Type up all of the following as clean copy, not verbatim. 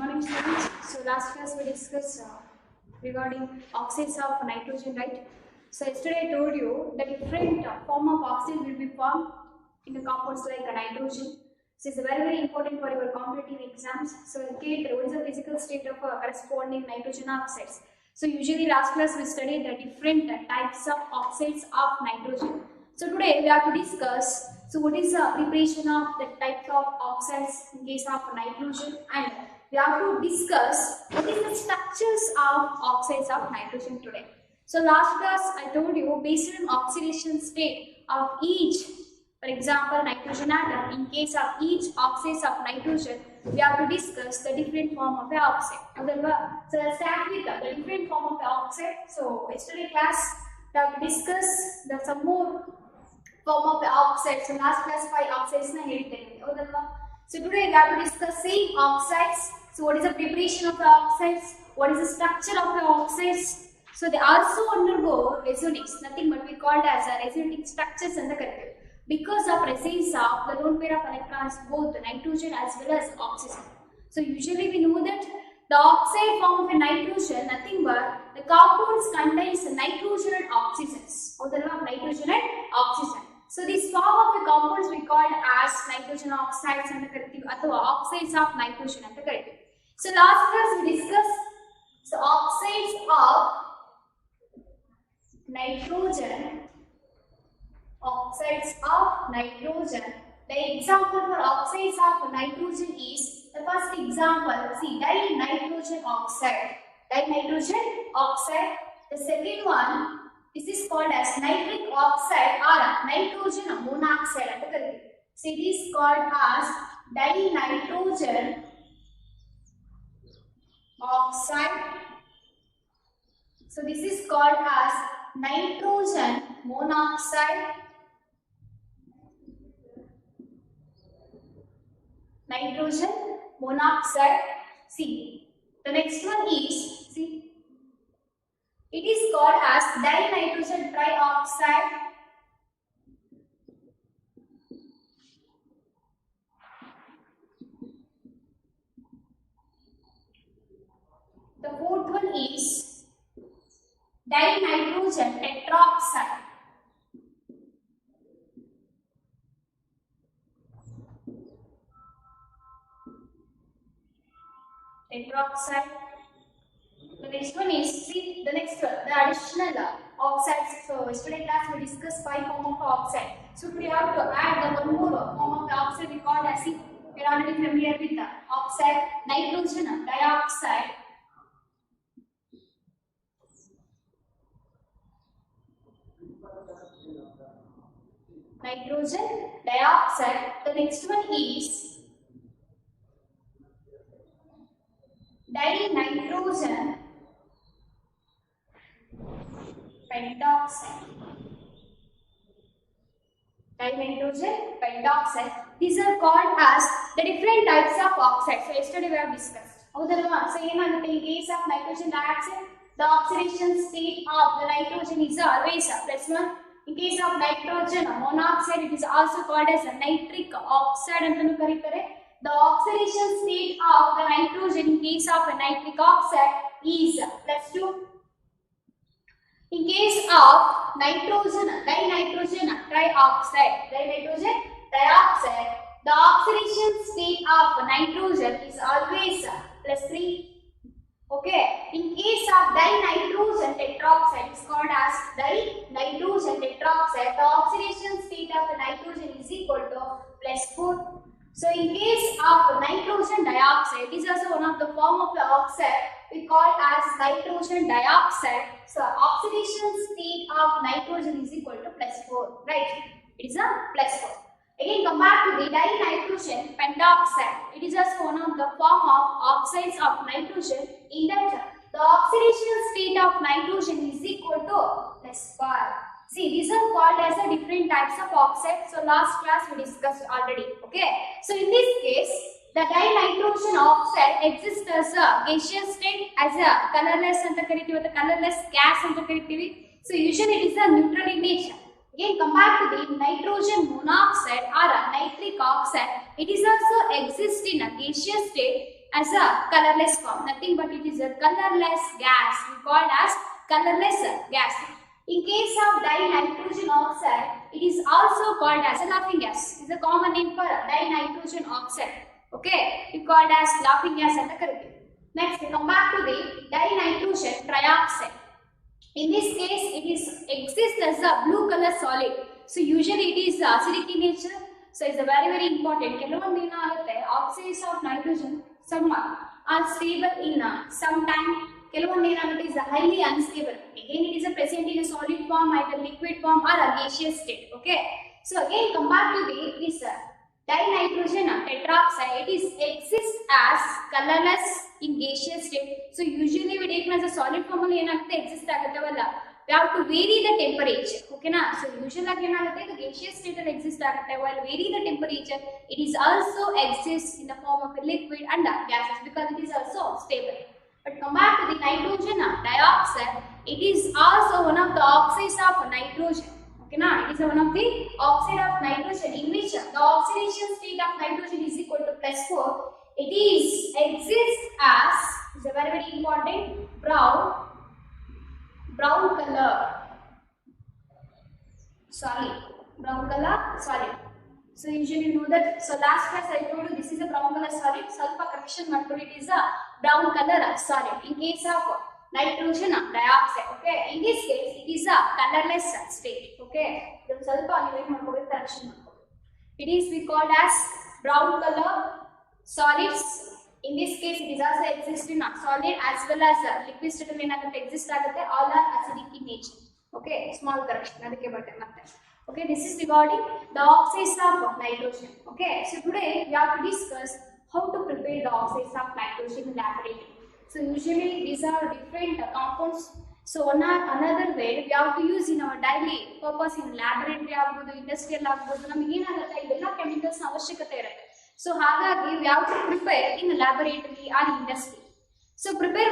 Morning students. So last class we discussed regarding oxides of nitrogen, right? So yesterday I told you the different form of oxide will be formed in the compounds like nitrogen. So it's very important for your competitive exams. So get what is the physical state of corresponding nitrogen oxides. So usually last class we studied the different types of oxides of nitrogen. So today we have to discuss what is the preparation of the types of oxides in case of nitrogen, and we have to discuss what is the structures of oxides of nitrogen today. So last class I told you based on oxidation state of each, for example nitrogen atom, in case of each oxides of nitrogen we have to discuss the different form of the oxide. So let's start with the different form of the oxide. So yesterday class we have to discuss some more form of the oxides. So last class 5 oxides na ಹೇಳ್ತೇನೆ ಹೌದಲ್ವಾ. So today we have to discuss same oxides. So what is the preparation of the oxides, what is the structure of the oxides. So they also undergo resonance, nothing but we called as a resonating structures ಅಂತ ಕರೀತೀವಿ, because of presence of the lone pair of electrons both nitrogen as well as oxygen. So usually we know that the oxide form of a nitrogen nothing but the compounds contains nitrogen and oxygens. ಹೌದಲ್ವಾ, nitrogen and oxygen. So this form of the compounds we called as nitrogen oxides ಅಂತ ಕರೀತೀವಿ ಅಥವಾ oxides of nitrogen ಅಂತ ಕರೀತೀವಿ. So last class we discussed oxides of nitrogen. Oxides of nitrogen. The example for oxides of nitrogen is the first example. See, dinitrogen oxide. Dinitrogen oxide. The second one, this is called as nitric oxide or nitrogen monoxide. So it is called as dinitrogen oxide. So this is called as nitrogen monoxide. Nitrogen monoxide. See, the next one is, see, it is called as dinitrogen trioxide. The fourth one is dinitrogen tetroxide. Tetroxide. The next one is, see, the next one, the additional oxides. So yesterday class we discussed 5 form of oxide. So we have to add the one more form of the oxide we called as, we are already familiar with the oxide, nitrogen dioxide. Nitrogen dioxide. The next one is dinitrogen pentoxide. Dinitrogen pentoxide. These are called as the different types of oxides. So yesterday we have discussed. So in case of nitrogen dioxide, the oxidation state of the nitrogen is always +1. In case of nitrogen monoxide, it is also called as a nitric oxide antanu karitare. The oxidation state of the nitrogen in case of a nitric oxide is +2. In case of dinitrogen trioxide, the oxidation state of nitrogen is always +3. Okay. In case of dinitrogen tetroxide, it is called as dinitrogen tetroxide. The oxidation state of the nitrogen is equal to +4. So in case of nitrogen dioxide, it is also one of the form of the oxide we call as nitrogen dioxide. So oxidation state of nitrogen is equal to +4, right? It is a +4. Again, come back to the dinitrogen pentoxide. It is also one of the form of oxides of nitrogen, in that the oxidation state of nitrogen is equal to +5. See, these are called as a different types of oxides. So last class we discussed already. Okay. So in this case, the dinitrogen oxide exists as a gaseous state, as a colorless anta karitivi, the colorless gas anta karitivi. So usually it is a neutral in nature. Again, come back to the nitrogen monoxide or a nitric oxide. It is also exist in a gaseous state. as a colorless form, nothing but it is a colorless gas, we called as colorless gas. In case of dinitrogen oxide, it is also called as a laughing gas. It is a common name for dinitrogen oxide. Okay, we called as laughing gas and the correct. Next, we come back to the dinitrogen trioxide. In this case, it is exists as a blue color solid. So usually it is acidic in nature. So it's a very important. Oxides of nitrogen some are stable in some time. Is highly unstable. Again, it is a present in a solid form, either liquid form or a gaseous state. Okay. So again, come back to this dinitrogen tetroxide. It is exists as colorless in gaseous state. So usually we take as a solid form only exist we have to vary the temperature. Okay na? So usually the gaseous state exists while vary the temperature. It is also exists in the form of a liquid and gases because it is also stable. But come back to the nitrogen dioxide, it is also one of the oxides of nitrogen. Okay, na? It is one of the oxide of nitrogen in which the oxidation state of nitrogen is equal to +4. It is exists as, is a very important, brown color solid. Brown color solid. So usually you know that. So last class I told you this is a brown color solid. Sulfur correction it is a brown color solid. In case of nitrogen dioxide, okay. In this case it is a colorless state, okay. The sulfur correction. It is we called as brown color solids. In this case it is also exist in solid as well as liquid state exist all are acidic in nature. Okay, small correction. Okay, this is regarding the oxides of nitrogen. Okay, so today we have to discuss how to prepare the oxides of nitrogen in laboratory. So usually these are different compounds. So another way we have to use in our daily purpose in laboratory, industrial, chemicals. So we have to prepare in the laboratory or industry. So prepare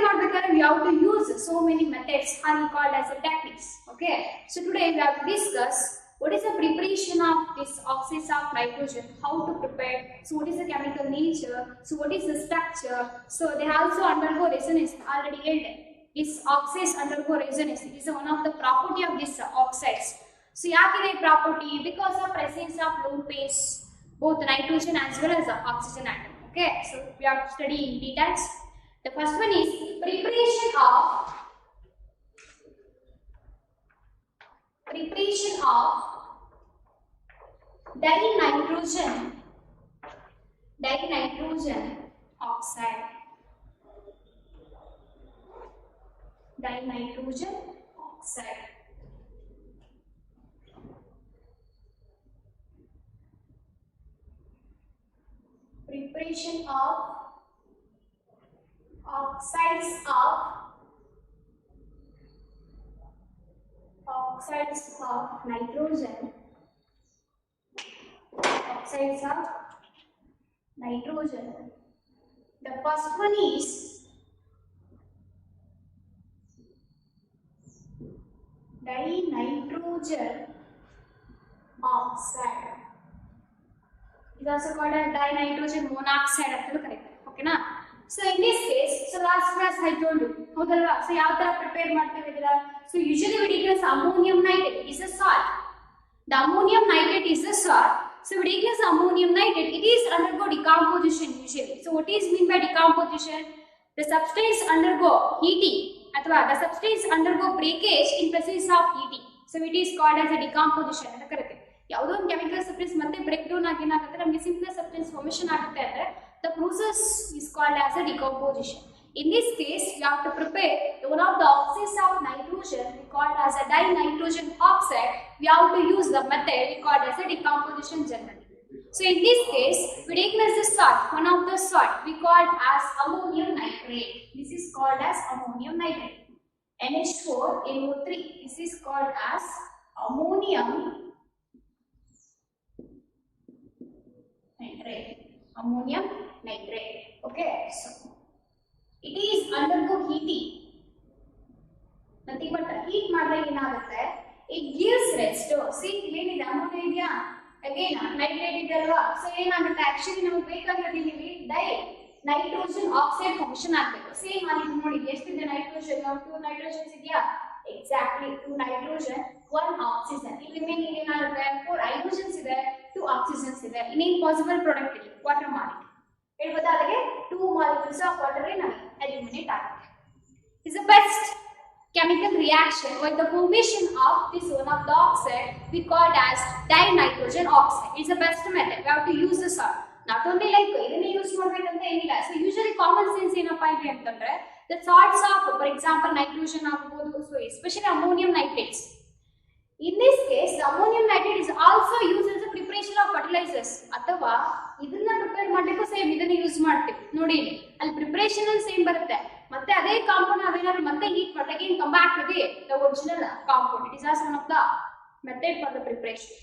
we have to use so many methods are called as techniques. Okay, so today we have to discuss what is the preparation of this oxides of nitrogen, how to prepare, so what is the chemical nature, so what is the structure, so they also undergo resonance already held. These oxides undergo resonance, it is one of the property of these oxides. So yakine property because of presence of lone pairs, both nitrogen as well as the oxygen atom. Okay, so we have to study in details. The first one is preparation of dinitrogen oxide. Dinitrogen oxide. Preparation of oxides of nitrogen. Oxides of nitrogen. The first one is dinitrogen oxide. It is also called as dinitrogen monoxide. Okay, na? So in this case, so last class I told you. So how prepare. So usually we take ammonium nitrate. It is a salt. The ammonium nitrate is a salt. So we take ammonium nitrate. It is undergo decomposition usually. So what is mean by decomposition? The substance undergo heating. The substance undergo breakage in presence of heating. So it is called as a decomposition. ಯಾವುದೋ chemical substance ಮತ್ತೆ breakdown ಆಗಿ ಏನಾಗುತ್ತೆ ನಮಗೆ simple substance formation ಆಗುತ್ತೆ ಅಂದ್ರೆ the process is called as a decomposition. In this case, you have to prepare one of the oxides of nitrogen we called as a dinitrogen oxide. We have to use the method we called as a decomposition generally. So in this case, we take as the salt, one of the salt we called as ammonium nitrate. This is called as ammonium nitrate. NH4NO3. This is called as ammonium nitrate. Ammonium nitrate. Okay, so it is undergo heating. Nothing but heat it gives rest. See, ammonia again nitrate idalva. So actually namu ಬೇಕಾಗಿರೋದು dye. Nitrogen oxide formation ಆಗಬೇಕು. Same ಅಲ್ಲಿ ನೋಡಿ ಎಷ್ಟಿದೆ nitrogen, 2 ನೈಟ್ರೋಜನ್ಸ್ ಇದೆಯಾ, exactly 2 nitrogen 1 oxygen. ಇಲ್ಲಿ remaining ಏನಾಗುತ್ತೆ 4 hydrogens ಇದೆ, 2 oxygens ಇದೆ. ಇನ್ನೇನು ಪಾಸಿಬಲ್ ಪ್ರಾಡಕ್ಟ್ ಇದೆ ವಾಟರ್ ಮಾಲಿಕ್ಯೂಲ್ ಹೇಳ್ಬೋದಾ, ಅದಕ್ಕೆ 2 ಮಾಲಿಕ್ಯೂಲ್ಸ್ ಆಫ್ ವಾಟರ್ ಎಲಿಮಿನೇಟ್ ಆಗುತ್ತೆ. is the best chemical reaction with the formation of this one of the oxide we called as dinitrogen oxide. It's the best method. We have to use this not only like ಇದನ್ನೇ use ಮಾಡಬೇಕಂತ ಏನಿಲ್ಲ. So usually common sense ಏನಪ್ಪಾ ಇದೆ ಅಂತಂದ್ರೆ the salts of for example nitrogen ಆಗಬಹುದು, so especially ammonium nitrates. In this case the ammonium nitrate is also used as a preparation of fertilizers. ಅಥವಾ ಇದನ್ನ prepare ಮಾಡಲಿಕ್ಕೂ ಸೇಮ್ ಇದನ್ನ ಯೂಸ್ ಮಾಡ್ತೀವಿ ನೋಡಿ, ಅಲ್ಲಿ ಪ್ರಿಪರೇಷನ್ ಅಲ್ಲಿ ಸೇಮ್ ಬರುತ್ತೆ. ಮತ್ತೆ ಅದೇ ಕಾಂಪೌಂಡ್ ನಾವೇನಾದ್ರು ಮತ್ತೆ ಹೀಟ್ ಮಾಡಿದಾಗ again come back to the original compound. It is also one of the method for the preparation.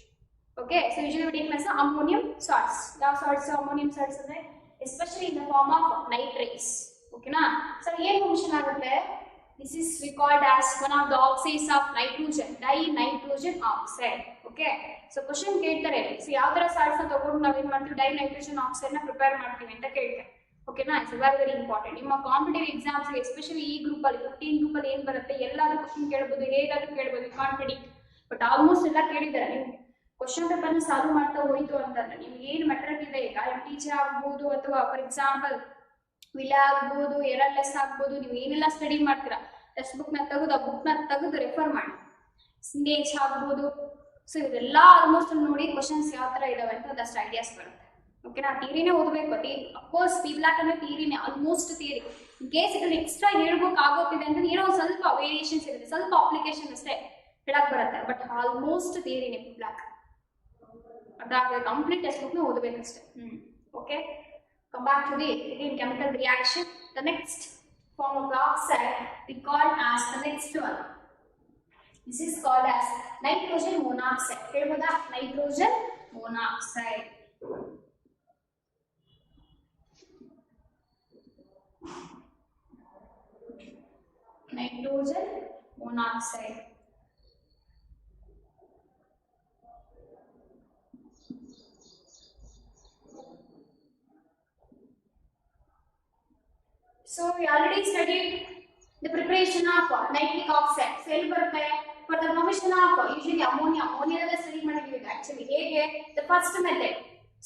Okay, so usually we take as ammonium salts. ಯಾವ salts ammonium salts ಅಂದ್ರೆ especially in the form of nitrates. Okay na, so ಏನು function ಆಗುತ್ತೆ, this is recalled as one of the oxides of nitrogen, dinitrogen oxide. Okay, so question ಕೇಳ್ತಾರೆ, so ಯಾವ ತರ salts ನ ತಗೊಂಡು ನಾವು ಏನು ಮಾಡ್ತೀವಿ dinitrogen oxide ನ ಪ್ರಿಪೇರ್ ಮಾಡ್ತೀವಿ ಅಂತ ಕೇಳ್ತಾರೆ. ಓಕೆನಾ, ಇಟ್ಸ್ ವೆರಿ ಇಂಪಾರ್ಟೆಂಟ್. ನಿಮ್ಮ ಕಾಂಪಿಟೇಟಿವ್ ಎಕ್ಸಾಮ್ಸ್ ಎಸ್ಪೆಷಲಿ ಈ ಗ್ರೂಪ್ ಅಲ್ಲಿ 15 ಗ್ರೂಪ್ ಅಲ್ಲಿ ಏನ್ ಬರುತ್ತೆ ಎಲ್ಲಾದ್ರೂ ಕ್ವಶನ್ ಕೇಳಬಹುದು, ಹೇಗಾದ್ರೂ ಕೇಳಬಹುದು, ಕಾಂಪಿಟೇಟಿವ್. ಬಟ್ ಆಲ್ಮೋಸ್ಟ್ ಎಲ್ಲ ಕೇಳಿದ್ದಾರೆ. ನೀವು ಕ್ವಶನ್ ಪೇಪರ್ ನ ಸಾಲ್ವ್ ಮಾಡ್ತಾ ಹೋಯ್ತು ಅಂತಂದ್ರೆ ನಿಮ್ಗೆ ಏನ್ ಮೆಟೀರಿಯಲ್ ಇದೆ, ಈಗ ಟೀಚರ್ ಆಗ್ಬಹುದು ಅಥವಾ ಫಾರ್ ಎಕ್ಸಾಂಪಲ್ ವಿಲ ಆಗ್ಬಹುದು, ಎರರ್ಲೆಸ್ ಆಗ್ಬಹುದು, ನೀವು ಏನೆಲ್ಲ ಸ್ಟಡಿ ಮಾಡ್ತೀರಾ ಟೆಕ್ಸ್ಟ್ ಬುಕ್ ನ ತೆಗೆದು ಆ ಬುಕ್ ನ ತೆಗೆದು ರೆಫರ್ ಮಾಡಿ. ಸಿಂಡೇಜ್ ಆಗ್ಬಹುದು, ಸೊ ಇದೆಲ್ಲ ಆಲ್ಮೋಸ್ಟ್ ನೋಡಿ ಕ್ವಶನ್ಸ್ ಯಾವ ತರ ಇದಾವೆ ಅಂತ ಒಂದಷ್ಟು ಐಡಿಯಾಸ್ ಬರುತ್ತೆ. ಓಕೆನಾ, ಥಿಯರಿನೇ ಓದಬೇಕು. ಅಫ್ಕೋರ್ಸ್ ಪಿ ಬ್ಲಾಕ್ ಅಂದ್ರೆ ಥಿಯರಿನೇ, ಆಲ್ಮೋಸ್ಟ್ ಥಿಯರಿ. ಇನ್ ಕೇಸ್ ಇದನ್ನ ಎಕ್ಸ್ಟ್ರಾ ಹೇಳ್ಬೇಕು ಆಗೋತಿದೆ ಅಂದ್ರೆ ಏನೋ ಸ್ವಲ್ಪ ವೇರಿಯೇಷನ್ಸ್ ಇರುತ್ತೆ, ಸ್ವಲ್ಪ ಅಪ್ಲಿಕೇಶನ್ ಅಷ್ಟೇ ಹೇಳಕ್ ಬರುತ್ತೆ. ಬಟ್ ಆಲ್ಮೋಸ್ಟ್ ಥಿಯರಿನೇ ಪಿ ಬ್ಲಾಕ್. ಅದಾದ್ರೆ ಕಂಪ್ಲೀಟ್ ಟೆಕ್ಸ್ಟ್ ಬುಕ್ ನ ಓದಬೇಕಷ್ಟೇ. Okay, come back to the again chemical reaction. The next form of oxide we call as the next one. This is called as nitrogen monoxide. ಹೇಳ್ಬೋದಾ, nitrogen monoxide. Nitrogen monoxide. So we already studied the preparation of nitric oxide. So for the formation of usually ammonia study ಮಾಡಿದ್ವಿ. Actually ಹೇಗೆ the first method.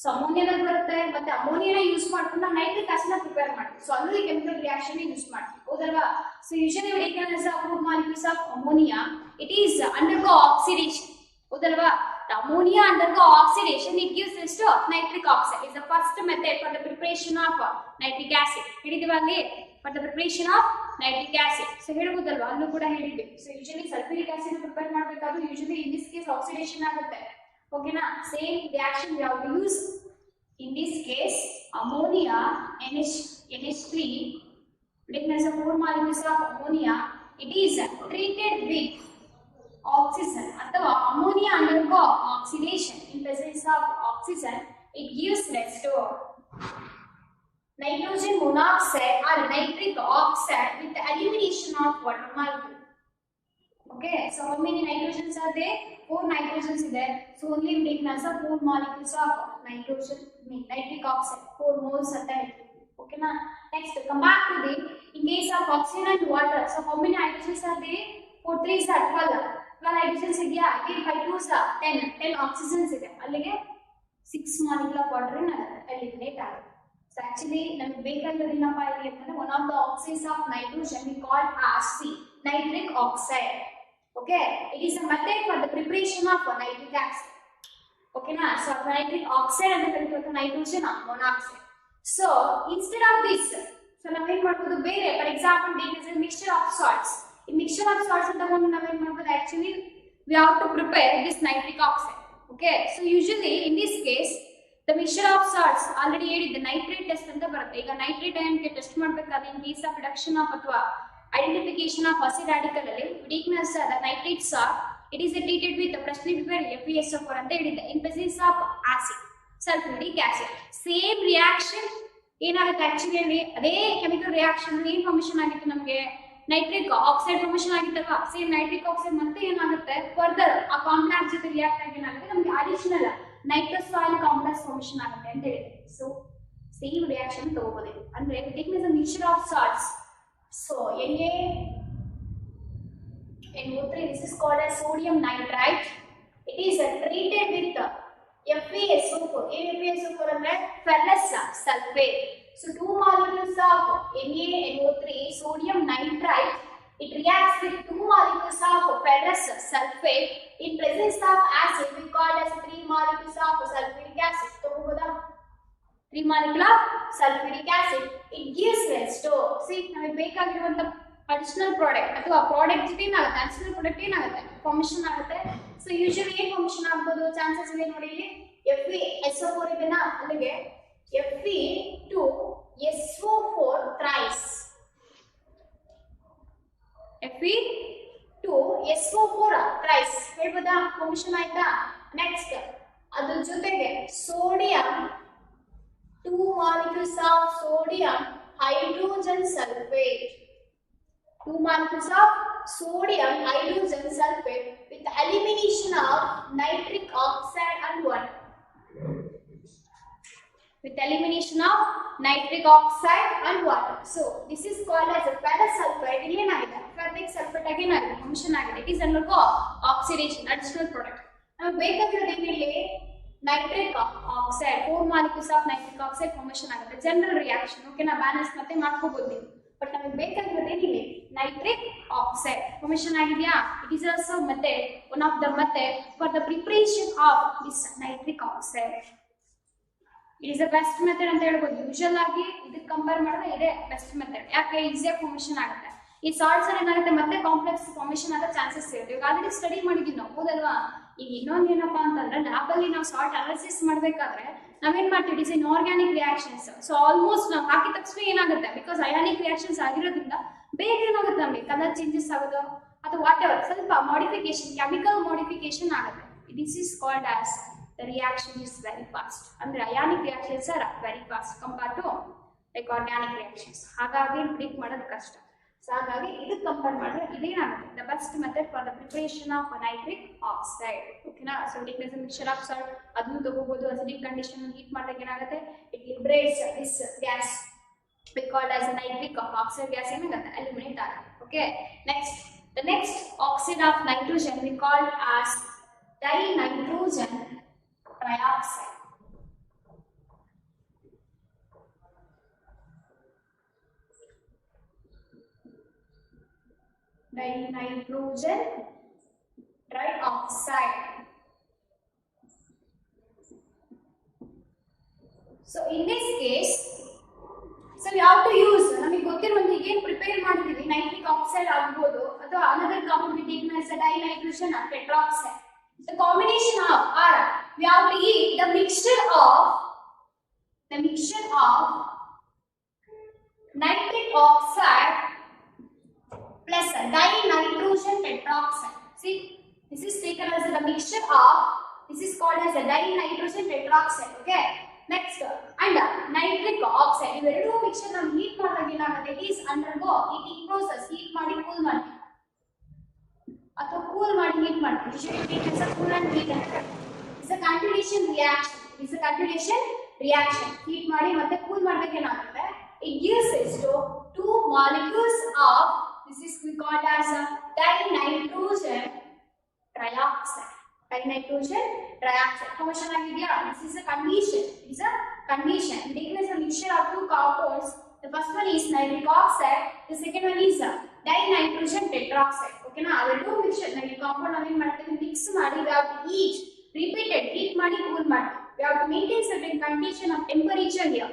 So ammonia ಬರುತ್ತೆ, ಮತ್ತೆ ammonia use ಮಾಡ್ಕೊಂಡು nitric acid ನ prepare ಮಾಡ್ತೀವಿ. So ಅಲ್ಲಿ chemical reaction use ಮಾಡ್ತೀವಿ, ಹೌದಲ್ವಾ? So usually we take as a four molecules of ammonia. It is undergo oxidation, ಹೌದಲ್ವಾ? The ammonia undergo oxidation, it gives rise to nitric oxide. Is the first method for the preparation of nitric acid. ಹೇಳಿದೀವಿ for the preparation of nitric acid. So ಹೇಳಬಹುದಲ್ವಾ, ಅಲ್ಲೂ ಕೂಡ ಹೇಳಿದ್ವಿ. So usually sulfuric acid prepare ಮಾಡಬೇಕಾದ್ರೆ usually in this case oxidation ಆಗುತ್ತೆ. ಓಕೆನಾ, same reaction we have to use. In this case ammonia NH3 taken as a 4 molecules of ammonia, it is treated with oxygen ಅಥವಾ ammonia undergo oxidation. In presence of oxygen it gives rise to nitrogen monoxide or nitric oxide with the elimination of water molecule. Okay, so how many nitrogens are there? 4 nitrogens is there. So only we take as a 4 molecules of nitric oxide, 4 moles at that. Okay na. Next, come back to the in case of oxygen and water. So how many hydrogens are there? 4 3s are 12 hydrogens idea. Again 5 2s are 10 oxygens ಇದೆ. ಅಲ್ಲಿಗೆ 6 molecule of water eliminate ಆಗುತ್ತೆ. So actually ನಮಗೆ ಬೇಕಾಗಿರೋದು ಏನಪ್ಪಾ ಇಲ್ಲಿ ಅಂತಂದ್ರೆ one of the oxides of nitrogen we call as nitric oxide. Okay, it is a method for the preparation of nitric acid. Okay na, so nitric oxide and the nitrogen monoxide. So instead of this, so ನಾವು ಏನು ಮಾಡಬಹುದು, ಬೇರೆ for example there is a mixture of salts. In mixture of salts ಅಂತ ನಾವು ಏನು ಮಾಡಬಹುದು, actually we have to prepare this nitric oxide. Okay, so usually in this case the mixture of salts already ಹೇಳಿದ್ದೆ nitrate test ಅಂತ ಬರುತ್ತೆ. ಈಗ nitrate ion ಗೆ test ಮಾಡಬೇಕಾದ್ರೆ in case of reduction of ಅಥವಾ identification of acid radical ಅಲ್ಲಿ weakness the nitrates are it is treated with freshly prepared FeSO4 ಅಂತ ಹೇಳಿದ್ದೆ. in presence of acid sulfuric acid same reaction ಏನಾಗುತ್ತೆ, actually ಅದೇ chemical reaction ಏನು formation ಆಗಿತ್ತು, ನಮಗೆ nitric oxide formation ಆಗಿತ್ತಲ್ವಾ. ಸೇಮ್ ನೈಟ್ರಿಕ್ ಆಕ್ಸೈಡ್ ಮತ್ತೆ ಏನಾಗುತ್ತೆ ಫರ್ದರ್ ಆ ಕಾಂಪ್ಲೆಕ್ಸ್ ಜೊತೆ ರಿಯಾಕ್ಟ್ ಆಗಿ ಏನಾಗುತ್ತೆ ನಮಗೆ additional nitrous oil complex formation ಆಗುತ್ತೆ ಅಂತ ಹೇಳಿದೆ. ಸೊ ಸೇಮ್ ರಿಯಾಕ್ಷನ್ ತಗೋಬಹುದು. ಅಂದ್ರೆ taken as a mixture of salts. So NaNO3, this is called as sodium nitrite. It is treated with FeSO4. FeSO4 ಅಂದ್ರೆ ferrous sulfate. So two molecules of NaNO3 sodium nitrite, it reacts with two molecules of ferrous sulfate in presence of acid. We call as three molecules of sulfuric acid. ತಗೋಬೋದಾ? 3 molecule of sulfuric acid. It gives rise to, see, ನಮಗೆ ಬೇಕಾಗಿರುವಂತ additional product ಅಥವಾ product ಜೊತೆ ಏನಾಗುತ್ತೆ, additional product ಏನಾಗುತ್ತೆ, formation ಆಗುತ್ತೆ. So usually ಏನ್ formation ಆಗ್ಬೋದು, chances ಇದೆ ನೋಡಿ ಇಲ್ಲಿ. FeSO4 ಇದನ್ನ ಅಲ್ಲಿಗೆ Fe2SO4 thrice. Fe2SO4 thrice ಹೇಳ್ಬೋದಾ? ಫಾರ್ಮೇಷನ್ ಆಯ್ತಾ? ನೆಕ್ಸ್ಟ್ ಅದ್ರ ಜೊತೆಗೆ sodium, 2 molecules of sodium hydrogen sulfate. 2 molecules of sodium hydrogen sulfate with elimination of nitric oxide and water. With elimination of nitric oxide and water. So this is called as a ferrous sulfate. ಇಲ್ಲಿ ಏನಾಗಿದೆ, ferric sulfate ಆಗಿ ಏನಾಗಿದೆ, formation ಆಗಿದೆ. It is undergo oxidation, additional product. ನಮಗೆ ಬೇಕಾಗಿರೋದು ಏನಿಲ್ಲಿ, nitric oxide. 4 molecules of nitric oxide formation ಆಗುತ್ತೆ. General reaction, ಓಕೆನಾ? ಬ್ಯಾಲೆನ್ಸ್ ಮತ್ತೆ ಮಾಡ್ಕೋಬಹುದು ನೀವು. ಬಟ್ ನಮಗೆ ಬೇಕಾಗಿರೋದು ಏನಿದೆ, ನೈಟ್ರಿಕ್ ಆಕ್ಸೈಡ್ ಫಾರ್ಮೇಷನ್ ಆಗಿದೆಯಾ? It is also method, one of the method for the preparation of this nitric oxide. It is the best method ಅಂತ ಹೇಳ್ಬೋದು. ಯೂಶುವಲ್ ಆಗಿ ಇದಕ್ಕೆ ಕಂಪೇರ್ ಮಾಡಿದ್ರೆ ಇದೇ ಬೆಸ್ಟ್ ಮೆಥಡ್. ಯಾಕೆ? ಈಸಿಯಾಗಿ ಫಾರ್ಮೇಷನ್ ಆಗುತ್ತೆ. ಈ ಸಾಲ್ಟ್ಸ್ ಏನಾಗುತ್ತೆ, ಮತ್ತೆ ಕಾಂಪ್ಲೆಕ್ಸ್ ಫಾರ್ಮೇಷನ್ ಆಗೋ ಚಾನ್ಸಸ್ ಇರುತ್ತೆ. ಈಗ ಆಲ್ರೆಡಿ ಸ್ಟಡಿ ಮಾಡಿದೀವಿ ನಾವು, ಹೌದಲ್ವಾ? ಈಗ ಇನ್ನೊಂದು ಏನಪ್ಪಾ ಅಂತಂದ್ರೆ, ಲ್ಯಾಬ್ ಅಲ್ಲಿ ನಾವು ಸಾಲ್ಟ್ ಅನಾಲಿಸಿಸ್ ಮಾಡಬೇಕಾದ್ರೆ ನಾವೇನ್ ಮಾಡ್ತೀವಿ, it is in organic reactions. So almost ನಾವು ಹಾಕಿದ ತಕ್ಷಣ ಏನಾಗುತ್ತೆ, ಬಿಕಾಸ್ ಅಯಾನಿಕ್ ರಿಯಾಕ್ಷನ್ಸ್ ಆಗಿರೋದ್ರಿಂದ ಬೇಗ ಏನಾಗುತ್ತೆ ನಮಗೆ ಕಲರ್ ಚೇಂಜಸ್ ಆಗೋದು ಅಥವಾ ವಾಟ್ ಎವರ್ ಸ್ವಲ್ಪ ಮಾಡಿಫಿಕೇಶನ್, ಕೆಮಿಕಲ್ ಮಾಡಿಫಿಕೇಶನ್ ಆಗುತ್ತೆ. This is called as the reaction is very fast. ಅಂದ್ರೆ ionic reactions are very fast compare to like organic reactions. ಹಾಗಾಗಿ ಪ್ರಿಡಿಕ್ಟ್ ಮಾಡೋದು ಕಷ್ಟ. ಸೊ ಹಾಗಾಗಿ ಇದಕ್ಕೆ ಕಂಪೇರ್ ಮಾಡಿದ್ರೆ ಇದೇನಾಗುತ್ತೆ, the best method for the preparation of nitric oxide. ಓಕೆನಾ? So it is mixture of salt. ಅದನ್ನು ತಗೋಬಹುದು. ಅಸಿಡಿಕ್ ಕಂಡೀಷನ್ ಹೀಟ್ ಮಾಡಿದಾಗ ಏನಾಗುತ್ತೆ, it liberates this gas we called as a nitric oxide gas ಏನಾಗುತ್ತೆ, eliminate ಆಗುತ್ತೆ. Okay, next the next oxide of nitrogen we call as dinitrogen trioxide. Dinitrogen trioxide. So in this case, so we have to use, ನಮಗೆ ಗೊತ್ತಿರುವಂತೆ ಏನು prepare ಮಾಡಿದೀವಿ, nitric oxide ಆಗ್ಬೋದು ಅಥವಾ another compound we take as a dinitrogen tetroxide. The combination of, or we have to eat the mixture of nitric oxide plus dinitrogen tetroxide. See, this is taken as the mixture of, this is called as a dinitrogen tetroxide. Okay, next and nitric oxide ಇವೆರಡೂ mixture ನಾವು heat ಮಾಡಿದಾಗ ಏನಾಗುತ್ತೆ, it is undergo heating process. Heat ಮಾಡಿ cool ಮಾಡಿ ಅಥವಾ cool ಮಾಡಿ heat ಮಾಡ್ತೀವಿ. usually it is a cool and heat ಅಂತ. it's a continuation reaction. it's a continuation reaction. Heat ಮಾಡಿ ಮತ್ತೆ ಕೂಲ್ ಮಾಡಿದಾಗ ಏನಾಗುತ್ತೆ, it gives rise to two molecules of, this is we called as a dinitrogen trioxide. Dinitrogen trioxide formation ಆಗಿದೆಯಾ? This is a condition. It is a condition. Taken as a mixture of two compounds. The first one is nitric oxide. The second one is dinitrogen tetroxide. Okay na? Avertwo mixture nitric compound ನಾವೇನ್ ಮಾಡ್ತೀವಿ, mix ಮಾಡಿ we have to heat, repeated heat ಮಾಡಿ cool ಮಾಡಿ. We have to maintain certain condition of temperature here.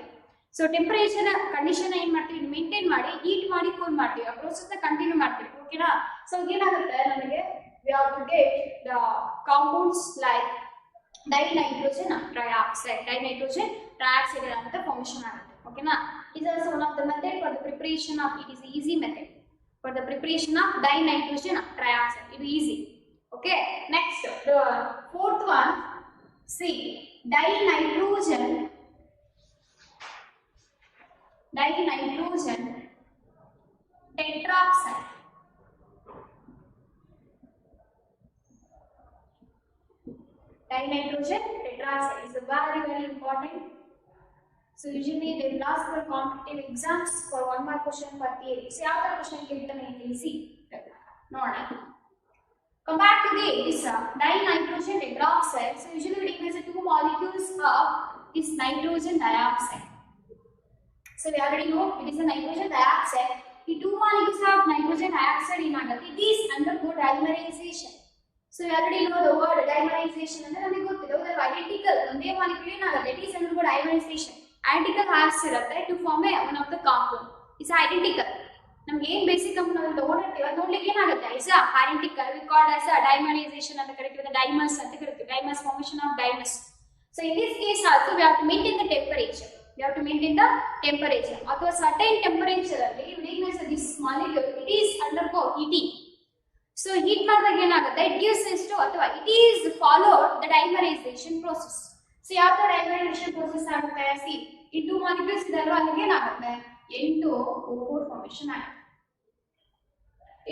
So temperature condition ಏನ್ ಮಾಡ್ತೀವಿ, maintain ಮಾಡಿ heat ಮಾಡಿ cool ಮಾಡ್ತೀವಿ. ಆ process ನ continue ಮಾಡ್ತೀವಿ. Okay na? So ಏನಾಗುತ್ತೆ ನಮಗೆ, we have to get the compounds like dinitrogen trioxide. Dinitrogen trioxide ಅಂತ formation ಆಗುತ್ತೆ. Okay na? It is also one of the method for the preparation of, it is easy method for the preparation of dinitrogen trioxide. It is easy. Okay, next the fourth one, see, dinitrogen tetroxide. Dinitrogen tetroxide is very important. So usually they will ask for competitive exams for 1 mark question per theory. So ಯಾವ ತರ question ಕೇಳ್ತಾನೆ ಅಂತ see ನೋಡೋಣ. Come back to this dinitrogen hydroxide. So usually we decrease the two molecules of this nitrogen dioxide. So we already know it is a nitrogen dioxide. The two molecules of nitrogen dioxide it is undergo dimerization. So we already know the word dimerization and then we identical ಒಂದೇ molecule ಏನಾಗುತ್ತೆ it is undergo dimerization. Identical halves ಇರುತ್ತೆ to form one of the compound. It's identical. ನಮಗೆ ಏನು basic compound ತಗೊಂಡಿರ್ತೀವಿ ಅದು ನೋಡ್ಲಿಕ್ಕೆ ಏನಾಗುತ್ತೆ is identical we called as dimerisation ಅಂತ ಕರೀತೀವಿ ಡೈಮರ್ಸ್ ಅಂತ ಕರೀತೀವಿ dimers formation of dimers so in this case also we have to maintain the temperature ಅಥವಾ certain temperature ಅಲ್ಲಿ weakness of this molecule it is undergo heating so heat ಮಾಡಿದಾಗ ಏನಾಗುತ್ತೆ it gives rise to ಅಥವಾ it is followed the dimerization process so ಯಾವ ತರ dimerization process ಆಗುತ್ತೆ see ಈ two molecules ಇದೆಲ್ಲ ಅಲ್ಲಿಗೆ ಏನಾಗುತ್ತೆ N2O4 formation ಆಗುತ್ತೆ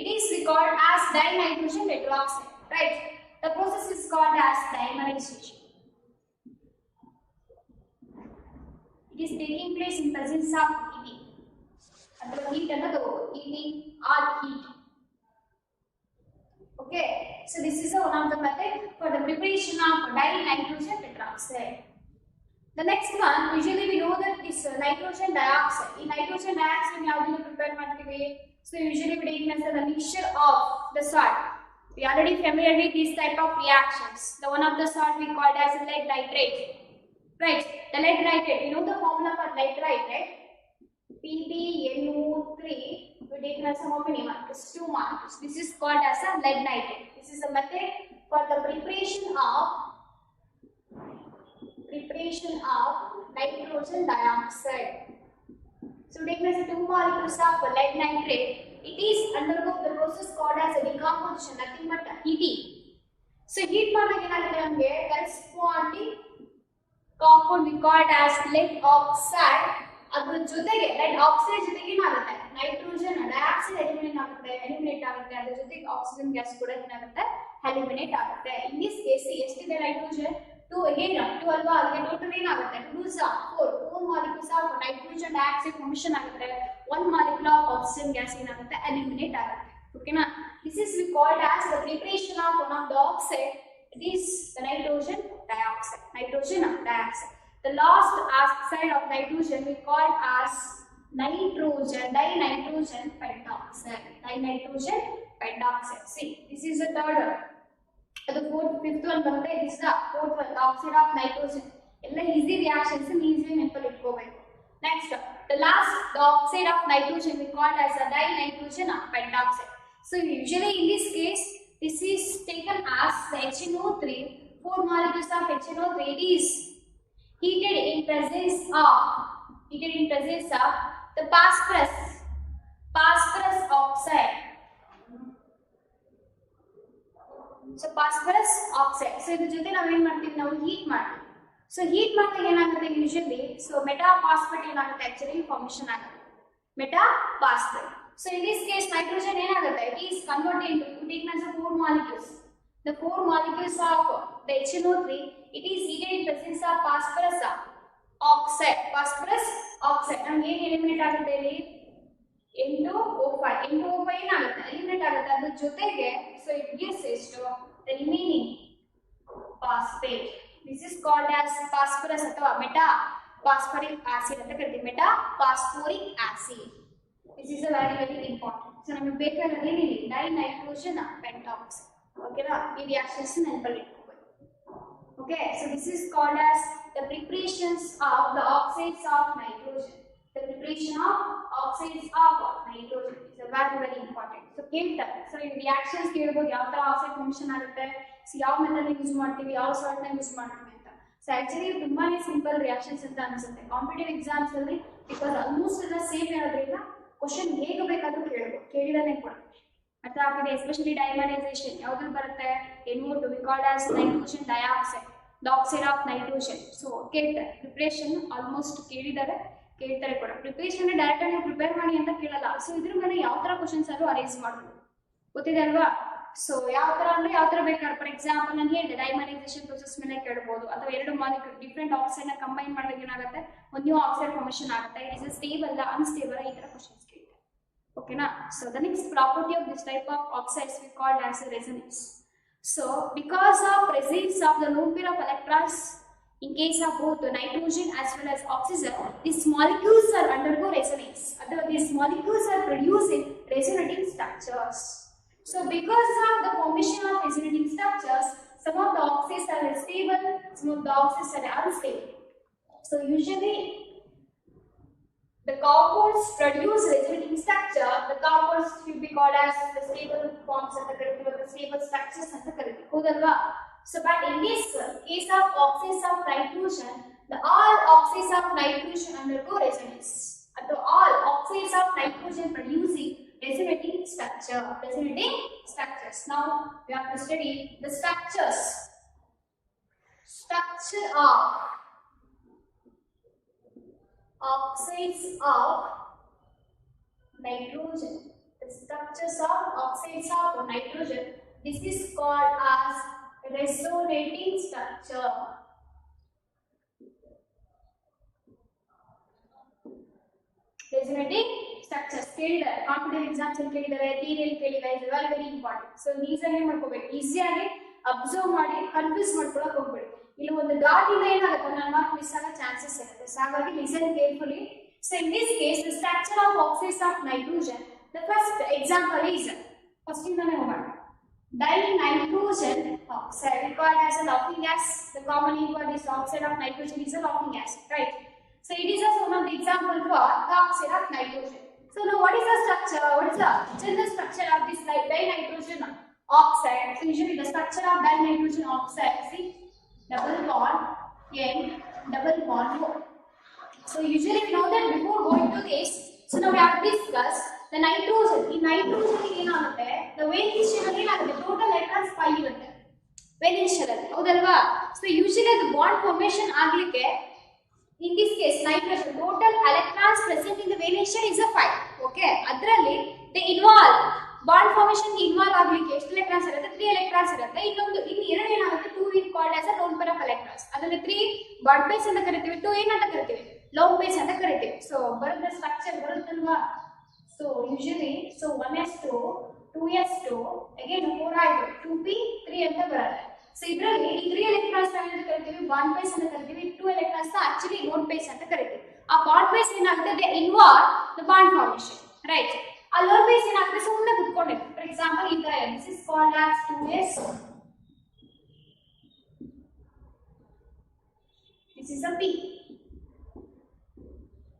it is called as dinitrogen hydroxide right the process is called as dimerization it is taking place in presence of heating ಅಥವಾ heat ಅನ್ನೋದು heating or heat okay so this is one of the method for the preparation of dinitrogen hydroxide the next one usually we know that this nitrogen dioxide in nitrogen dioxide ಯಾವುದು prepare ಮಾಡ್ತೀವಿ so usually we take as a mixture of the salt we already familiar with this type of reactions the one of the salt we called as lead nitrate right the lead nitrate you know the formula for lead nitrate right PbNO3 we take as how many molecules 2 molecules this is called as a lead nitrate this is a method for the preparation of nitrogen dioxide so take as 2 molecules of lead nitrate it is undergo the process called as a decomposition nothing but heating so heat ಮಾಡಿದಾಗ ಏನಾಗುತ್ತೆ ನಮಗೆ corresponding compound we called as lead oxide ಅದರ ಜೊತೆಗೆ lead oxide ಜೊತೆಗೆ ಏನಾಗುತ್ತೆ nitrogen dioxide eliminate ಆಗುತ್ತೆ ಅದರ ಜೊತೆಗೆ ಆಕ್ಸಿಜನ್ ಗ್ಯಾಸ್ ಕೂಡ ಏನಾಗುತ್ತೆ ಎಲಿಮಿನೇಟ್ ಆಗುತ್ತೆ in this case ಎಷ್ಟಿದೆ ನೈಟ್ರೋಜನ್ 2 again 2 ಅಲ್ವಾ ಅದಕ್ಕೆ ಟೋಟಲ್ ಏನಾಗುತ್ತೆ 2 2 4 molecules of nitrogen dioxide formation ಆಗುತ್ತೆ 1 molecule of oxygen gas ಏನಾಗುತ್ತೆ ಎಲಿಮಿನೇಟ್ ಆಗುತ್ತೆ ಓಕೆನಾ this is we called as the preparation of one of the oxide it is the nitrogen dioxide the last oxide of nitrogen we call as dinitrogen pentoxide see this is the third the fourth fifth one bರುತ್ತೆ this is the fourth one the oxide of nitrogen ಎಲ್ಲ easy reactions easy ನೆನಪಲ್ಲಿ ಇಟ್ಕೋಬೇಕು next the last the oxide of nitrogen we call as a dinitrogen pentoxide so usually in this case this is taken as the HNO3 4 molecules of HNO3 it is heated in presence of the phosphorus oxide so phosphorus oxide so iದ್ರ ಜೊತೆ ನಾವು ಏನು ಮಾಡ್ತೀವಿ ನಾವು heat ಮಾಡ್ತೀವಿ so heat ಮಾಡಿದಾಗ ಏನಾಗುತ್ತೆ usually so metaphosphate ಏನಾಗುತ್ತೆ actually formation ಆಗುತ್ತೆ metaphosphate so in this case nitrogen ಏನಾಗುತ್ತೆ it is converted into taken as 4 molecules the 4 molecules of the HNO3 it is heated in presence of phosphorus oxide ನಮಗೆ ಏನು eliminate ಆಗುತ್ತೆ ಇಲ್ಲಿ N2O5 ಏನಾಗುತ್ತೆ eliminate ಆಗುತ್ತೆ ಅದರ ಜೊತೆಗೆ so it gives us to the remaining phosphate this is called as phosphorus ಅಥವಾ metaphosphoric acid ಅಂತ ಕರೀತೀವಿ metaphosphoric acid this is a very important so ನಮಗೆ ಬೇಕಾಗಿರೋದು ಏನಿದೆ dinitrogen pentoxide ಓಕೆನಾ ಈ reactions ನೆನಪಲ್ಲಿ ಇಟ್ಕೋಬೇಕು okay so this is called as the preparations of the oxides of nitrogen the preparation of oxides of nitrogen is a very important so ಕೇಳ್ತಾರೆ so ಈ reactions ಕೇಳಬಹುದು ಯಾವ ತರ ಆಕ್ಸೈಡ್ ಫಾರ್ಮೇಷನ್ ಆಗುತ್ತೆ so ಯಾವ ಮೆಥಡ್ ಯೂಸ್ ಮಾಡ್ತೀವಿ ಯಾವ salt ನ ಯೂಸ್ ಮಾಡ್ತೀವಿ ಅಂತ so actually ತುಂಬಾನೇ ಸಿಂಪಲ್ reactions ಅಂತ ಅನ್ಸುತ್ತೆ ಕಾಂಪಿಟಿಟಿವ್ ಎಕ್ಸಾಮ್ಸ್ ಅಲ್ಲಿ because almost ಎಲ್ಲ ಸೇಮ್ ಇರೋದ್ರಿಂದ ಕ್ವೆಶ್ಚನ್ ಹೇಗೆ ಬೇಕಾದರೂ ಕೇಳಿದಾನೆ ಕೂಡ ಅರ್ಥ ಆಗ್ತಿದೆ ಎಸ್ಪೆಷಲಿ ಡೈಮರೈಸೇಷನ್ ಯಾವ್ದ್ರಲ್ಲಿ ಬರುತ್ತೆ NO2 we called as nitrogen dioxide the oxide of nitrogen so ಕೇಳ್ತಾರೆ ಪ್ರಿಪರೇಷನ್ ಆಲ್ಮೋಸ್ಟ್ ಕೇಳ್ತಾರೆ ಕೂಡ ಪ್ರಿಪರೇಷನ್ ಡೈರೆಕ್ಟ್ ಆಗಿ ಪ್ರಿಪೇರ್ ಮಾಡಿ ಅಂತ ಕೇಳಲ್ಲ ಸೊ ಇದ್ರ ಮೇಲೆ ಯಾವ ತರ ಕ್ವೆಶ್ಚನ್ಸ್ ಆದ್ರೂ ಅರೇಂಜ್ ಮಾಡಬಹುದು ಗೊತ್ತಿದೆ ಅಲ್ವಾ ಸೊ ಯಾವ ತರ ಬೇಕಾದ್ರೆ ಫಾರ್ ಎಕ್ಸಾಂಪಲ್ ನಾನು ಹೇಳಿದೆ ಡೈಮರೈಸೇಷನ್ ಪ್ರೊಸೆಸ್ ಮೇಲೆ ಕೇಳಬಹುದು ಅಥವಾ ಎರಡು ಮಾಲಿಕ್ಯೂಲ್ ಡಿಫರೆಂಟ್ ಆಕ್ಸೈಡ್ ನ ಕಂಬೈನ್ ಮಾಡಿದಾಗ ಏನಾಗುತ್ತೆ ಒಂದು ನ್ಯೂ ಆಕ್ಸೈಡ್ ಫಾರ್ಮೇಷನ್ ಆಗುತ್ತೆ ಇಟ್ ಇಸ್ ಸ್ಟೇಬಲ್ ಅನ್ಸ್ಟೇಬಲ್ ಈ ತರ ಕ್ವಶನ್ಸ್ ಕೇಳ್ತಾರೆ ಓಕೆನಾ so the next property of this type of oxides V called as resonance so because of presence of the lone pair of electrons in case of both nitrogen as well as oxygen these molecules are undergo resonance or these molecules are producing resonating structures. So because of the formation of resonating structures, some of the oxides are stable, some of the oxides are unstable. So usually the compounds produce resonating structure, the compounds will be called as the stable forms and the stable structures and the correct. So but in this case of oxides of nitrogen, all oxides of nitrogen undergo resonance. All oxides of nitrogen producing resonating structures. Now we have to study the structure of oxides of nitrogen. The structures of oxides of nitrogen. This is called as resonating structure. Resonating structures ಕೇಳಿದ್ದಾರೆ competitive exams ಅಲ್ಲಿ ಕೇಳಿದ್ದಾರೆ theory ಕೇಳಿದ್ದಾರೆ is very very important so ನೀಸ್ ಆಗಿ ಮಾಡ್ಕೋಬೇಕು ಈಸಿಯಾಗಿ observe ಮಾಡಿ confuse ಮಾಡ್ಕೊಳ್ಳೋಕೆ ಹೋಗ್ಬೇಡಿ ಇಲ್ಲಿ ಒಂದು ಡಾಟ್ ಇಂದ ಏನಾಗುತ್ತೆ ನನ್ನ ಮಾರ್ಕ್ ಮಿಸ್ ಆಗೋ ಚಾನ್ಸಸ್ ಇರುತ್ತೆ ಸೊ ಹಾಗಾಗಿ listen carefully so in this case the structure of oxides of nitrogen the first example is first ಇಂದಾನೆ ಹೋಗೋಣ dinitrogen oxide called as a laughing gas the common name for this oxide of nitrogen is a laughing gas right so it is also one of the example for the oxide of nitrogen. So now what is the structure? What is the general structure of this dinitrogen oxide? So usually the structure of dinitrogen oxide see double bond N double bond O. So usually we know that before going to this, so now we have discussed the nitrogen. In nitrogen ಏನಾಗುತ್ತೆ the valence shell ಅಲ್ಲಿ ಏನಾಗುತ್ತೆ total electrons 5 ಇರುತ್ತೆ valence shell ಅಲ್ಲಿ ಹೌದಲ್ವಾ so usually the bond formation ಆಗ್ಲಿಕ್ಕೆ in this case nitrogen total electrons present in the valence shell is a 5 okay ಅದರಲ್ಲಿ they involve bond formation involve ಆಗ್ಲಿಕ್ಕೆ ಎಷ್ಟು electrons ಇರುತ್ತೆ 3 electrons ಇರುತ್ತೆ ಇನ್ನೊಂದು ಎರಡು ಏನಾಗುತ್ತೆ 2 is called as a lone pair of electrons ಅದರಲ್ಲಿ 3 bond pairs ಅಂತ ಕರೀತೀವಿ 2 ಏನಂತ ಕರೀತೀವಿ lone pairs ಅಂತ ಕರೀತೀವಿ so ಬರುತ್ತೆ structure ಬರುತ್ತಲ್ವಾ so usually so 1s2 2s2 again 4 ಆಯ್ತು 2p 3 ಅಂತ ಬರುತ್ತೆ so ಇದರಲ್ಲಿ ಈ 3 electrons ಅಂತ ಕರೀತೀವಿ bond pairs ಅಂತ ಕರೀತೀವಿ 2 electrons actually lone pairs ಅಂತ ಕರೀತೀವಿ ಆ bond pairs ಏನಾಗುತ್ತೆ they involve the bond formation right ಆ lone pairs ಏನಾಗುತ್ತೆ ಸುಮ್ಮನೆ ಕುತ್ಕೊಂಡಿದೆ for example ಈ ತರ this is called as 2s this is a p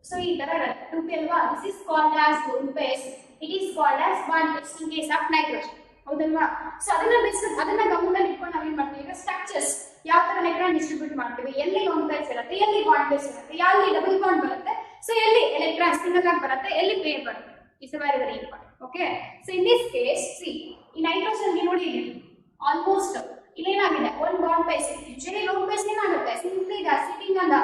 so ಈ ತರ ಇರುತ್ತೆ 2p ಅಲ್ವಾ this is called as lone pairs it is called as bond pairs in case of nitrogen ಹೌದಲ್ವಾ so ಅದನ್ನ ಗಮನದಲ್ಲಿ ಇಟ್ಕೊಂಡು ನಾವು ಏನ್ ಮಾಡ್ತೀವಿ ಈಗ ಸ್ಟ್ರಕ್ಚರ್ಸ್ ಯಾವ ತರ ಎಲೆಕ್ಟ್ರಾನ್ ಡಿಸ್ಟ್ರಿಬ್ಯೂಟ್ ಮಾಡ್ತೀವಿ ಎಲ್ಲಿ ಲೋನ್ ಪೇರ್ಸ್ ಇರುತ್ತೆ ಎಲ್ಲಿ ಬಾಂಡ್ ಪೇರ್ಸ್ ಇರುತ್ತೆ ಎಲ್ಲಿ ಡಬಲ್ ಬಾಂಡ್ ಬರುತ್ತೆ ಸೊ ಎಲ್ಲಿ ಎಲೆಕ್ಟ್ರಾನ್ ಸಿಂಗಲ್ ಆಗಿ ಬರುತ್ತೆ ಎಲ್ಲಿ ಪೇರ್ ಬರುತ್ತೆ it's very very important okay so in this case see ಈ ನೈಟ್ರೋಜನ್ ನೋಡಿ ಆಲ್ಮೋಸ್ಟ್ ಇಲ್ಲೇನಾಗಿದೆ ಒಂದು bond pairs usually lone pairs ಏನಾಗುತ್ತೆ simply the sitting on the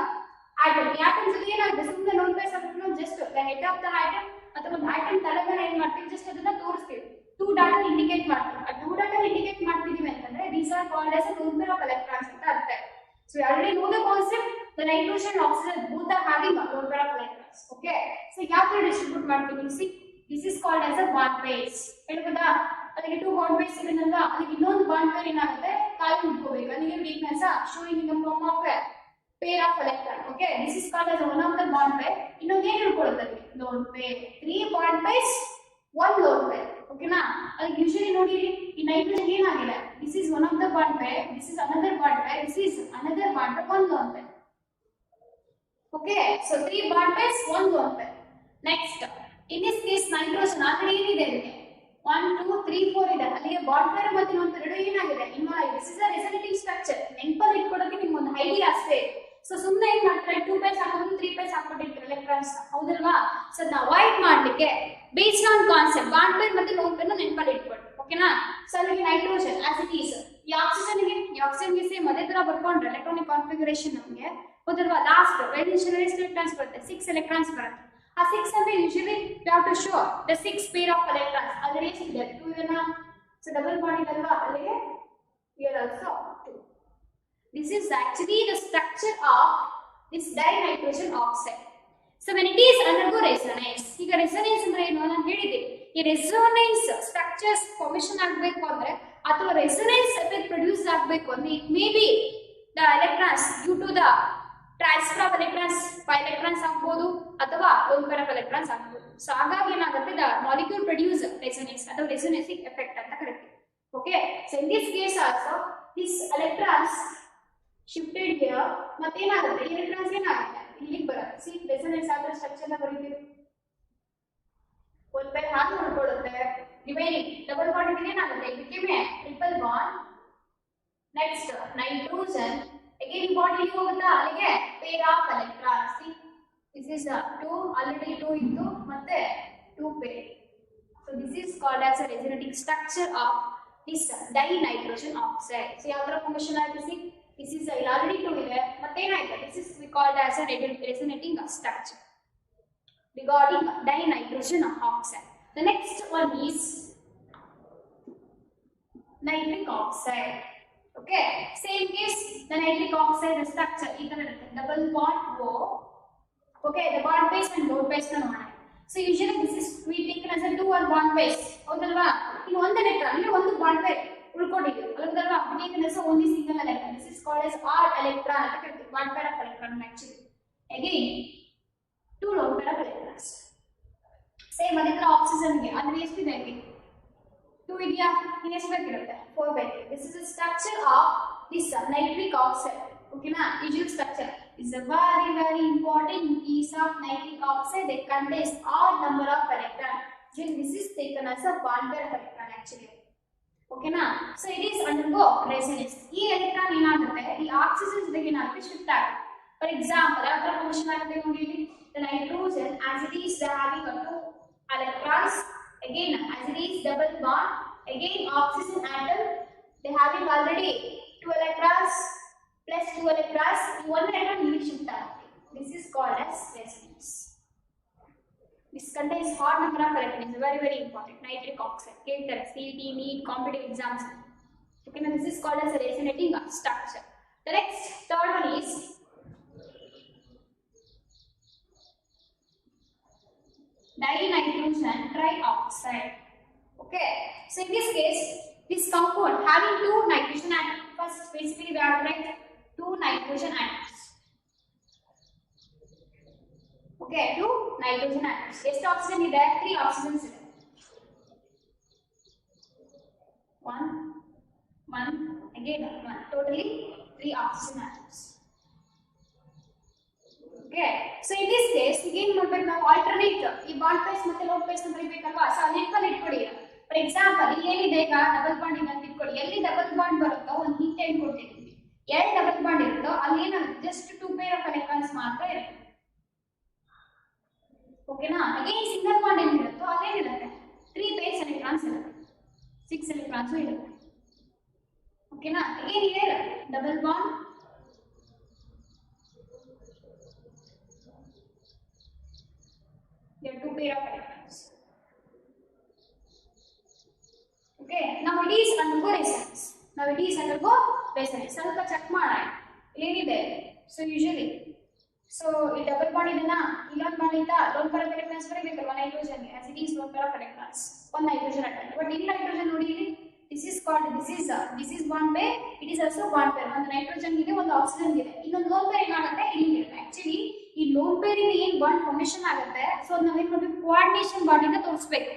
atom ಈ ಆಟಮ್ಸ್ ಅಲ್ಲಿ ಏನಾಗುತ್ತೆ ಸುಮ್ಮನೆ ಲೋನ್ ಪೇರ್ಸ್ ಹಾಕಿದ್ರೆ just the head of the atom ಅಥವಾ ಒಂದು ಆಟಮ್ ತಳಗಡೆ ಏನ್ ಮಾಡ್ತೀವಿ ಜಸ್ಟ್ ಅದನ್ನ ತೋರಿಸ್ತೀವಿ 2 ಡಾಟಾ ಇಂಡಿಕೇಟ್ ಮಾಡ್ತೀವಿ ಆ 2 ಡಾಟಾ ಇಂಡಿಕೇಟ್ ಮಾಡ್ತಿದೀವಿ ಅಂತಂದ್ರೆ these are called as a lone pair of electrons ಅಂತ ಅರ್ಥ so we already know the concept the nitrogen and oxygen both are having a lone pair of electrons okay so ಯಾವ ತರ distribute ಮಾಡ್ತೀವಿ see this is called as a bond pairs ಹೇಳ್ಬೋದಾ ಅದಕ್ಕೆ 2 bond pairs ಇರೋದ್ರಿಂದ ಅದಕ್ಕೆ ಇನ್ನೊಂದು bond pair ಏನಾಗುತ್ತೆ ಖಾಲಿ ಉಳ್ಕೋಬೇಕು ಅದಕ್ಕೆ weakness showing in the form of a pair of electron okay this is called as one of the bond pair ಇನ್ನೊಂದು ಏನು ಇಟ್ಕೊಳ್ಳುತ್ತೆ lone pair 3 bond pairs 1 lone pair okay na adike usually nodi in nitrogen ಏನಾಗಿದೆ this is one of the bond pair this is another bond pair this is another bond pair 1 lone pair okay so 3 bond pairs 1 lone pair next in this case nitrogen ಆಕಡೆ ಏನಿದೆ ಇದಕ್ಕೆ 1 2 3 4 ಇದೆ ಅಲ್ಲಿಗೆ bond pair ಮತ್ತೆ ಇನ್ನೊಂದು ಎರಡು ಏನಾಗಿದೆ involve this is a resonating structure ನೆನಪಲ್ಲಿ ಇಟ್ಕೊಳ್ಳೋಕೆ ನಿಮಗೆ ಒಂದು ಐಡಿಯಾ ಅಷ್ಟೇ ಸೊ ಸುಮ್ಮನೆ ಏನ್ ಮಾಡ್ತಾರೆ 2 pairs ಹಾಕೋದು 3 pairs ಹಾಕೊಂಡಿರ್ತಾರೆ ಎಲೆಕ್ಟ್ರಾನ್ಸ್ ಹೌದಲ್ವಾ ಸೊ ಅದನ್ನ ಅವಾಯ್ಡ್ ಮಾಡ್ಲಿಕ್ಕೆ based on concept bond pair ಮತ್ತೆ lone pair ನೆನಪಲ್ಲಿ ಇಟ್ಕೊಳ್ಳಿ ಓಕೆನಾ ಸೊ ಅಲ್ಲಿಗೆ ನೈಟ್ರೋಜನ್ as it is ಈ ಆಕ್ಸಿಜನ್ ಗೆ ಸೇಮ್ ಅದೇ ತರ ಬರ್ಕೊಂಡ್ರೆ ಎಲೆಕ್ಟ್ರಾನಿಕ್ ಕಾನ್ಫಿಗರೇಷನ್ ನಮಗೆ ಹೌದಲ್ವಾ ಲಾಸ್ಟ್ ವೇಲೆನ್ಸ್ ಶೆಲ್ ಎಷ್ಟು ಎಲೆಕ್ಟ್ರಾನ್ಸ್ ಬರುತ್ತೆ 6 ಎಲೆಕ್ಟ್ರಾನ್ಸ್ ಬರುತ್ತೆ ಆ 6 ಅಂದ್ರೆ usually we have to show the 6 pair of electrons ಅದರಲ್ಲಿ ಎಷ್ಟಿದೆ 2 ಇದನ್ನ ಸೊ ಡಬಲ್ ಬಾಂಡ್ ಇದಲ್ವಾ ಅಲ್ಲಿಗೆ here also 2. This is actually the structure of this dinitrogen oxide. So when it is undergo resonance, ಈಗ resonance ಅಂದ್ರೆ ಏನು ನಾನು ಹೇಳಿದೆ, ಈ resonance structures formation ಆಗಬೇಕು ಅಂದ್ರೆ ಅಥವಾ resonance effect produce ಆಗಬೇಕು ಅಂದ್ರೆ it may be the electrons due to the transfer of electrons by electrons ಆಗಬಹುದು ಅಥವಾ lone pair of electrons ಆಗಬಹುದು. ಸೊ ಹಾಗಾಗಿ ಏನಾಗುತ್ತೆ, the molecule produce resonance ಅಥವಾ resonancing effect ಅಂತ ಕರೀತೀವಿ. Okay, so in this case also this electrons shifted here ಮತ್ತೆ ಏನಾಗುತ್ತೆ, electrons ಏನಾಗುತ್ತೆ ಇಲ್ಲಿಗೆ ಬರುತ್ತೆ. see resonance ಆದ್ರೆ ಸ್ಟ್ರಕ್ಚರ್ ನ ಬರೀತೀವಿ, ಒಂದು ಪೇರ್ ಹಾಗೆ ನೋಡ್ಕೊಳ್ಳುತ್ತೆ, ರಿಮೈನಿಂಗ್ ಡಬಲ್ ಬಾಂಡ್ ಇದೆ ಏನಾಗುತ್ತೆ, ಇದಕ್ಕೆ triple bond, next nitrogen again bond ಇಲ್ಲಿ ಹೋಗುತ್ತಾ ಅಲ್ಲಿಗೆ peer of electrons. see this is 2 already 2 ಇತ್ತು ಮತ್ತೆ 2 pair. so this is called as a resonating structure of this dinitrogen oxide. so ಯಾವ ತರ ಫಾರ್ಮೇಷನ್ ಆಗಿದೆ, see this is already 2 ಇದೆ ಮತ್ತೆ ಏನಾಯ್ತು, this is we called as a resonating structure regarding dinitrogen oxide. the next one is nitric oxide. okay, same case the nitric oxide the structure ಈ ತರ ಇರುತ್ತೆ, double bond O. okay, the bond base and load base ನ ನೋಡೋಣ. so usually this is we take as a 2 or bond base ಹೌದಲ್ವಾ, ಇಲ್ಲಿ ಒಂದು electron ಇಲ್ಲಿ ಒಂದು ಬಾಂಡ್ ಪೇರ್ ಉಳ್ಕೊಂಡಿದೆ ಹೌದಲ್ವಾ, taken as only single electron. this is called as r electron ಅಂತ ಕರೀತೀವಿ, bond pair of electron actually. again 2 lone pair of electrons. Same ಅದೇ ತರ ಆಕ್ಸಿಜನ್ ಗೆ ಅಂದ್ರೆ ಎಷ್ಟಿದೆ ಇಲ್ಲಿ 2 ಇದೆಯಾ, ಇನ್ನು ಎಷ್ಟು ಬೇಕಿರುತ್ತೆ 4 ಬೇಕು. this is a structure of this nitric oxide. ಓಕೆನಾ, usual structure is a very important piece of nitric oxide that contains odd number of electron. this is taken as a bond pair of electron actually. ಓಕೆನಾ, so it is undergo resonance. ಈ electron ಏನಾಗುತ್ತೆ ಈ oxygen ಜೊತೆಗೆ ಏನಾಗುತ್ತೆ shift ಆಗುತ್ತೆ. For example ಯಾವ ತರ formation ಆಗುತ್ತೆ ನೋಡಿ ಇಲ್ಲಿ, the nitrogen as it is having a 2 electrons, again as it is double bond, again oxygen atom they having already 2 electrons plus 2 electrons, one electron will shift ಆಗುತ್ತೆ. this is called as resonance. this contains odd number of electrons, very important. nitric oxide ಕೇಳ್ತಾರೆ CET NEET competitive exams. okay, now this is called as a resonating structure. the next third one is dinitrogen trioxide. okay, so in this case this compound having 2 nitrogen atoms. first basically we have to write 2 nitrogen atoms. okay, 2 nitrogen atoms. ಎಷ್ಟು oxygen ಇದೆ, 3 oxygens ಇದೆ, 1 again 1, totally 3 oxygen atoms. okay, so in this case again ನೋಡಬೇಕು ನಾವು alternate ಈ bond phase ಮತ್ತೆ load phase ಅಂತ ಬರೀಬೇಕಲ್ವಾ. So ನೆನಪಲ್ಲಿ ಇಟ್ಕೊಳ್ಳಿ, ಫಾರ್ ಎಕ್ಸಾಂಪಲ್ ಇಲ್ಲಿ ಏನಿದೆ ಈಗ ಡಬಲ್ ಬಾಂಡ್ ಇದೆ ಅಂತ ಇಟ್ಕೊಳ್ಳಿ, ಎಲ್ಲಿ ಡಬಲ್ ಬಾಂಡ್ ಬರುತ್ತೋ ಒಂದು ಹಿಂಟ್ ಏನು ಕೊಡ್ತಿದ್ದೀವಿ, ಎಲ್ಲಿ ಡಬಲ್ ಬಾಂಡ್ ಇರುತ್ತೋ ಅಲ್ಲಿ ಏನಾಗುತ್ತೆ ಜಸ್ಟ್ 2 pair of electrons ಮಾತ್ರ ಇರುತ್ತೆ. ಓಕೆನಾ, ಅಗೇನ್ ಸಿಂಗಲ್ ಬಾಂಡ್ ಏನಿರುತ್ತೋ ಅಲ್ಲೇನಿರುತ್ತೆ 3 pairs electrons ಇರುತ್ತೆ, 6 electrons ಇರುತ್ತೆ. ಓಕೆನಾ, again here double bond, there are 2 pair of electrons. okay, now it is undergo resonance. ಸ್ವಲ್ಪ ಚೆಕ್ ಮಾಡೋಣ ಏನಿದೆ. ಸೊ ಯೂಶುವಲಿ ಸೊ ಈ ಡಬಲ್ ಬಾಂಡ್ ಇದನ್ನ ಇಲ್ಲೊಂದು ಬಾಂಡ್ ಇಂದ ಲೋನ್ ಪೇರ್ ಆಫ್ ಎಲೆಕ್ಟ್ರಾನ್ಸ್ ಬರೀಬೇಕಲ್ವಾ ನೈಟ್ರೋಜನ್ ಗೆ, as it is lone pair of electrons, ಒಂದು ನೈಟ್ರೋಜನ್ ಅಟಮ್. ಬಟ್ ಇಲ್ಲಿ ನೈಟ್ರೋಜನ್ ನೋಡಿ ಇಲ್ಲಿ this is called this is bond pair, it is also bond pair. ಒಂದು ನೈಟ್ರೋಜನ್ ಇದೆ ಒಂದು ಆಕ್ಸಿಜನ್ ಇದೆ, ಇನ್ನೊಂದು ಲೋನ್ ಪೇರ್ ಏನಾಗುತ್ತೆ ಇಲ್ಲಿ ಇರುತ್ತೆ. ಆಕ್ಚುಲಿ ಈ ಲೋನ್ ಪೇರ್ ಇಂದ ಏನು ಬಾಂಡ್ ಫಾರ್ಮೇಷನ್ ಆಗುತ್ತೆ, ಸೊ ನಾವೇನ್ ಮಾಡಬೇಕು ಕೋಆರ್ಡಿನೇಷನ್ ಬಾಂಡ್ ಇಂದ ತೋರಿಸಬೇಕು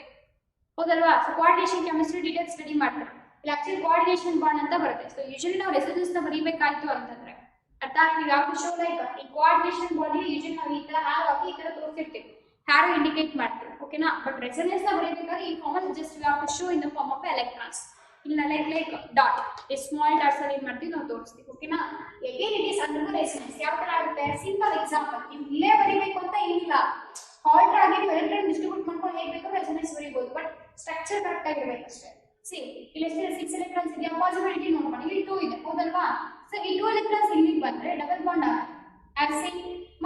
ಹೌದಲ್ವಾ. So coordination chemistry details study ಮಾಡ್ತಾರೆ, ಇಲ್ಲಿ ಆಕ್ಚುಲಿ ಕೋಆರ್ಡಿನೇಷನ್ ಬಾಂಡ್ ಅಂತ ಬರುತ್ತೆ. ಸೊ ಯೂಶುವಲಿ ನಾವು ರೆಸಿಡ್ಯೂಸ್ ನ ಬರೀಬೇಕಾಯ್ತು ಅಂತಂದ್ರೆ ಅರ್ಥ ಆಗ್ತೀವಿ ಯಾವ ಶೋ ಲೈಕ್ ಈ ಕೋಆರ್ಡಿನೇಷನ್ ಬಾಂಡ್ ಯೂಶುವಲಿ ನಾವು ಈ ತರ ಹ್ಯಾರೋ ಹಾಕಿ ಈ ತರ ತೋರಿಸಿರ್ತೀವಿ, ಹ್ಯಾರೋ ಇಂಡಿಕೇಟ್ ಮಾಡ್ತೀವಿ ಓಕೆನಾ. ಬಟ್ ರೆಸೊನೆನ್ಸ್ ನ ಬರೀಬೇಕಾದ್ರೆ ಈ form just we have to show in the form of electrons. ಇಲ್ಲ ಲೈಕ್ ಡಾಟ್ ಈ ಸ್ಮಾಲ್ ಡಾಟ್ಸ್ ಅಲ್ಲಿ ಏನ್ ಮಾಡ್ತೀವಿ ನಾವು ತೋರಿಸ್ತೀವಿ ಓಕೆನಾ. Again it is under resonance. ಯಾವ ತರ ಆಗುತ್ತೆ, ಸಿಂಪಲ್ ಎಕ್ಸಾಂಪಲ್, ನೀವು ಇಲ್ಲೇ ಬರೀಬೇಕು ಅಂತ ಏನಿಲ್ಲ, ಆಲ್ಟರ್ ಆಗಿ ನೀವು ಎಲೆಕ್ಟ್ರಾನ್ ಡಿಸ್ಟ್ರಿಬ್ಯೂಟ್ ಮಾಡ್ಕೊಂಡು ಹೇಗೆ ಬೇಕಾದ್ರೂ ರೆಸೊನೆನ್ಸ್ ಬರೀಬಹುದು, ಬಟ್ ಸ್ಟ್ರಕ್ಚರ್ ಕರೆಕ್ಟ್ ಆಗಿರ್ಬೇಕು ಅಷ್ಟೇ. ಸಿ ಇಲ್ಲಿ ಎಷ್ಟಿದೆ 6 ಎಲೆಕ್ಟ್ರಾನ್ಸ್ ಇದೆಯಾ, ಪಾಸಿಬಿಲಿಟಿ ನೋಡ್ಕೊಂಡು ಇಲ್ಲಿ 2 ಇದೆ ಹೌದಲ್ವಾ. ಸೊ ಈ 2 ಎಲೆಕ್ಟ್ರಾನ್ಸ್ ಇಲ್ಲಿಗೆ ಬಂದ್ರೆ ಡಬಲ್ ಬಾಂಡ್ ಆಗುತ್ತೆ,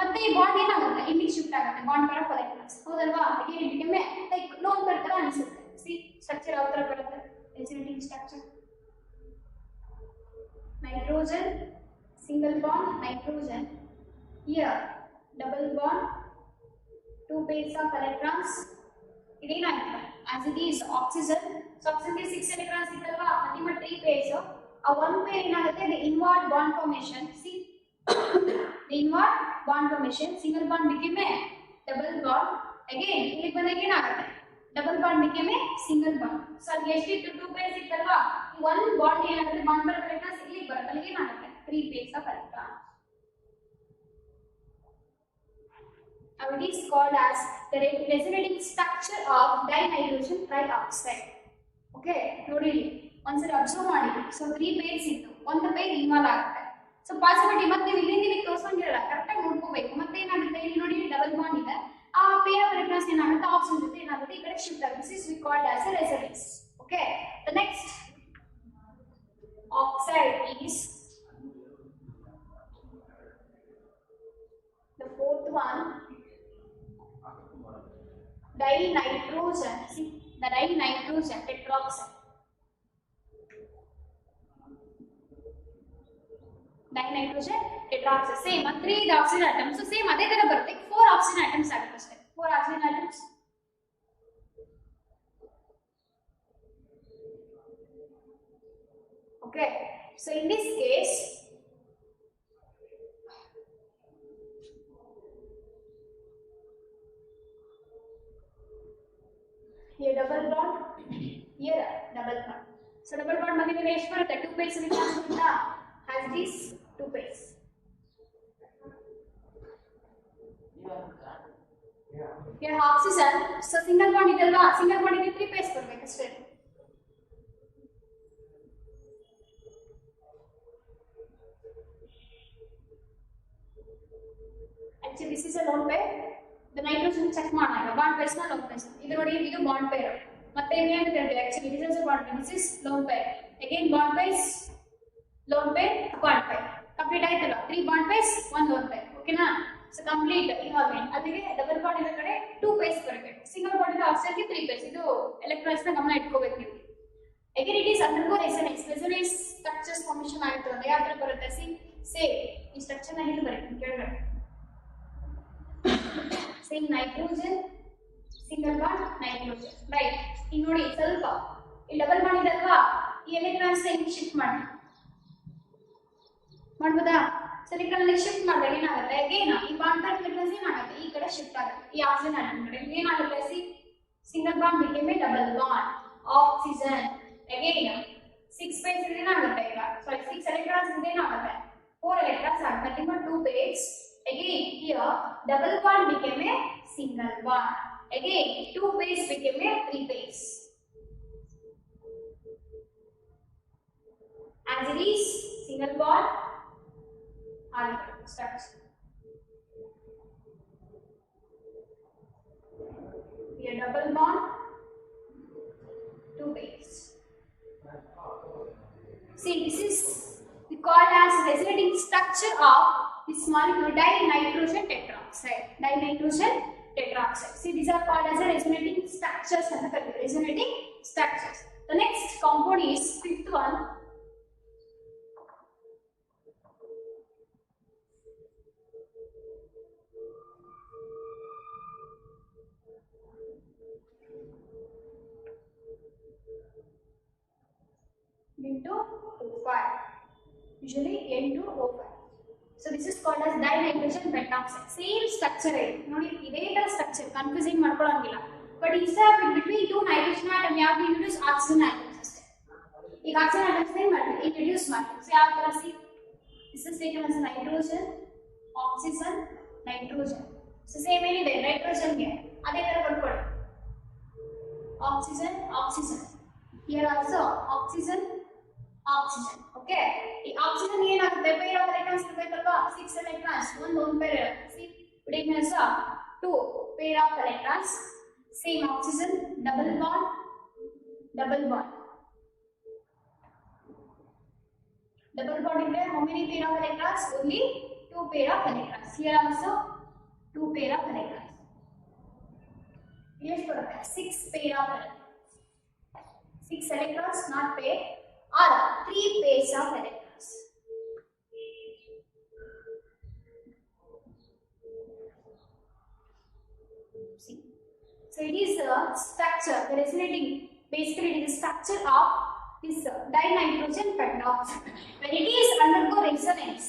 ಮತ್ತೆ ಈ ಬಾಂಡ್ ಏನಾಗುತ್ತೆ ಇಲ್ಲಿಗೆ ಶಿಫ್ಟ್ ಆಗುತ್ತೆ, ಬಾಂಡ್ ಪೇರ್ ಆಫ್ ಎಲೆಕ್ಟ್ರಾನ್ಸ್ ಹೌದಲ್ವಾ. Again it become like lone pair ತರ ಅನಿಸುತ್ತೆ. ಸಿ ಸ್ಟ್ರಕ್ಚರ್ ಯಾವ ತರ ಬರುತ್ತೆ, resonating structure. Nitrogen, single bond, nitrogen. Here, double bond, 2 pairs of electrons. As it is oxygen, so oxygen is 6 electrons, nothing but 3 pairs. A 1 pair the inward bond formation. See, the inward bond formation, single bond became a double bond. Again, double bond became a single bond. So, here 2 pairs, one bond bond per electrons, 3 pairs of electrons. Now it is called as the resonating structure of dinitrogen trioxide. Okay, nodi once observe ಮಾಡಿ. So 3 pairs ಇತ್ತು, ಒಂದು pair involve ಆಗುತ್ತೆ. So possibility ಮತ್ತೆ ನೀವು ಇಲ್ಲಿಂದ ಇಲ್ಲಿ ತೋರಿಸೋಂಗಿರಲ್ಲ, correct ಆಗಿ ನೋಡ್ಕೋಬೇಕು. ಮತ್ತೆ ಏನಾಗುತ್ತೆ, ಇಲ್ಲಿ ನೋಡಿ ಡಬಲ್ ಬಾಂಡ್ ಇದೆ, ಆ pair of electrons ಏನಾಗುತ್ತೆ, ಆಕ್ಸಿಜನ್ ಜೊತೆ ಏನಾಗುತ್ತೆ, ಈ ಕಡೆ ಶಿಫ್ಟ್ ಆಗುತ್ತೆ. This is called as a resonance. Okay, the next oxide is the fourth one. Dinitrogen. See, the dinitrogen tetroxide. Dinitrogen tetroxide. Same, 3 oxygen atoms. So same adhe tara barutte. 4 oxygen atoms agutte. 4 oxygen atoms. Okay. So in this case, here double bond, here double bond. So double bond madhye ಎಷ್ಟು ಬರುತ್ತೆ, 2 pairs electrons ಬರುತ್ತಾ, has these 2 pairs. Here oxygen, so single bond ಇದಲ್ವಾ, single bond ಗೆ 3 pairs ಬರಬೇಕು ಅಷ್ಟೇ. Actually this is a lone pair. The nitrogen check ಮಾಡಾಗ bond pairs na lone pairs. ಇದು ನೋಡಿ, ಇದು bond pair. ಮತ್ತೆ ಏನಾಗುತ್ತೆ ಅಂದ್ರೆ actually this is a bond pair, this is lone pair. Again bond pairs, lone pair, bond pair. Complete ಆಯ್ತಲ್ಲ, 3 bond pairs, 1 lone pair. Okay na? So complete involvement. ಅಲ್ಲಿಗೆ double bond ಇರೋ ಕಡೆ 2 pairs ಬರಬೇಕು. Single bond ಇರೋ oxygen ಗೆ 3 pairs. ಇದು electrons ನ ಗಮನ ಇಟ್ಕೋಬೇಕು ನೀವು. Again it is undergo resonance. Resonance structures formation ಆಗುತ್ತೆ ಅಂದ್ರೆ ಯಾವ ತರ ಬರುತ್ತೆ, see ಈ ಸ್ಟ್ರಕ್ಚರ್ ನ ಹೇಗೆ ಬರುತ್ತೆ ಕೆಳಗಡೆ. Same nitrogen, single bond, nitrogen, right? ಈಗ ನೋಡಿ ಸ್ವಲ್ಪ ಈ ಡಬಲ್ ಬಾಂಡ್ ಇದಲ್ವಾ, ಈ ಎಲೆಕ್ಟ್ರಾನ್ಸ್ ನ ಶಿಫ್ಟ್ ಮಾಡಬಹುದಾ? ಸೊ ಎಲೆಕ್ಟ್ರಾನ್ ಶಿಫ್ಟ್ ಮಾಡಿದಾಗ ಏನಾಗುತ್ತೆ, ಅಗೇನ್ ಈ ಬಾಂಡ್ ಪೇರ್ ಎಲೆಕ್ಟ್ರಾನ್ಸ್ ಏನಾಗುತ್ತೆ, ಈ ಕಡೆ ಶಿಫ್ಟ್ ಆಗುತ್ತೆ, ಈ ಆಕ್ಸಿಜನ್ ಆಟಮ್ ಕಡೆ ಏನಾಗುತ್ತೆ, single bond became a double bond, oxygen, again 6 pairs ಏನಾಗುತ್ತೆ, ಈಗ ಸಾರಿ 6 electrons ಏನಾಗುತ್ತೆ, 4 electrons are nothing but 2 pairs. Again here double bond became a single bond. Again 2 pairs became a 3 pairs. As it is single bond structure. Here double bond, 2 pairs. See, this is called as resonating structure of this molecule dinitrogen tetroxide. Dinitrogen tetroxide. See, these are called as a resonating structures. Resonating structures. The next compound is fifth one. Into O5. Usually N2O5. So this is called as dinitrogen pentoxide. Same structure ಇದೆ ನೋಡಿ, ಇದೇ ತರ structure, confusing ಮಾಡ್ಕೊಳ್ಳೋಂಗಿಲ್ಲ. But instead between 2 nitrogen atom ಯಾವ್ದು introduce, oxygen atoms ಅಷ್ಟೇ. ಈಗ oxygen atoms ಏನ್ ಮಾಡ್ತೀವಿ, ಇಂಟ್ರೊಡ್ಯೂಸ್ ಮಾಡ್ತೀವಿ. ಸೊ ಯಾವ ತರ, see this is taken as nitrogen, oxygen, nitrogen. So same ಏನಿದೆ ನೈಟ್ರೋಜನ್ಗೆ ಅದೇ ತರ ಬರ್ಕೊಳ್ಳಿ, oxygen, oxygen. Here also oxygen, oxygen. Okay, ಈ ಆಕ್ಸಿಜನ್ ಏನಾಗುತ್ತೆ, ಪೇರ್ ಆಫ್ ಎಲೆಕ್ಟ್ರಾನ್ಸ್ ಇರಬೇಕಲ್ವಾ, 6 ಎಲೆಕ್ಟ್ರಾನ್ಸ್, ಒಂದು pair. See it 2 pair of electrons. Same oxygen, double bond, double bond. Double bond is there. How many pair of electrons? Only 2 pair of electrons. Here also 2 pair of electrons. Yes, 6 pair of electrons. 6 electrons not pair or 3 pairs of electrons. See, so it is a structure, the resonating, basically it is a structure of this dinitrogen pentoxide. When it is undergo resonance,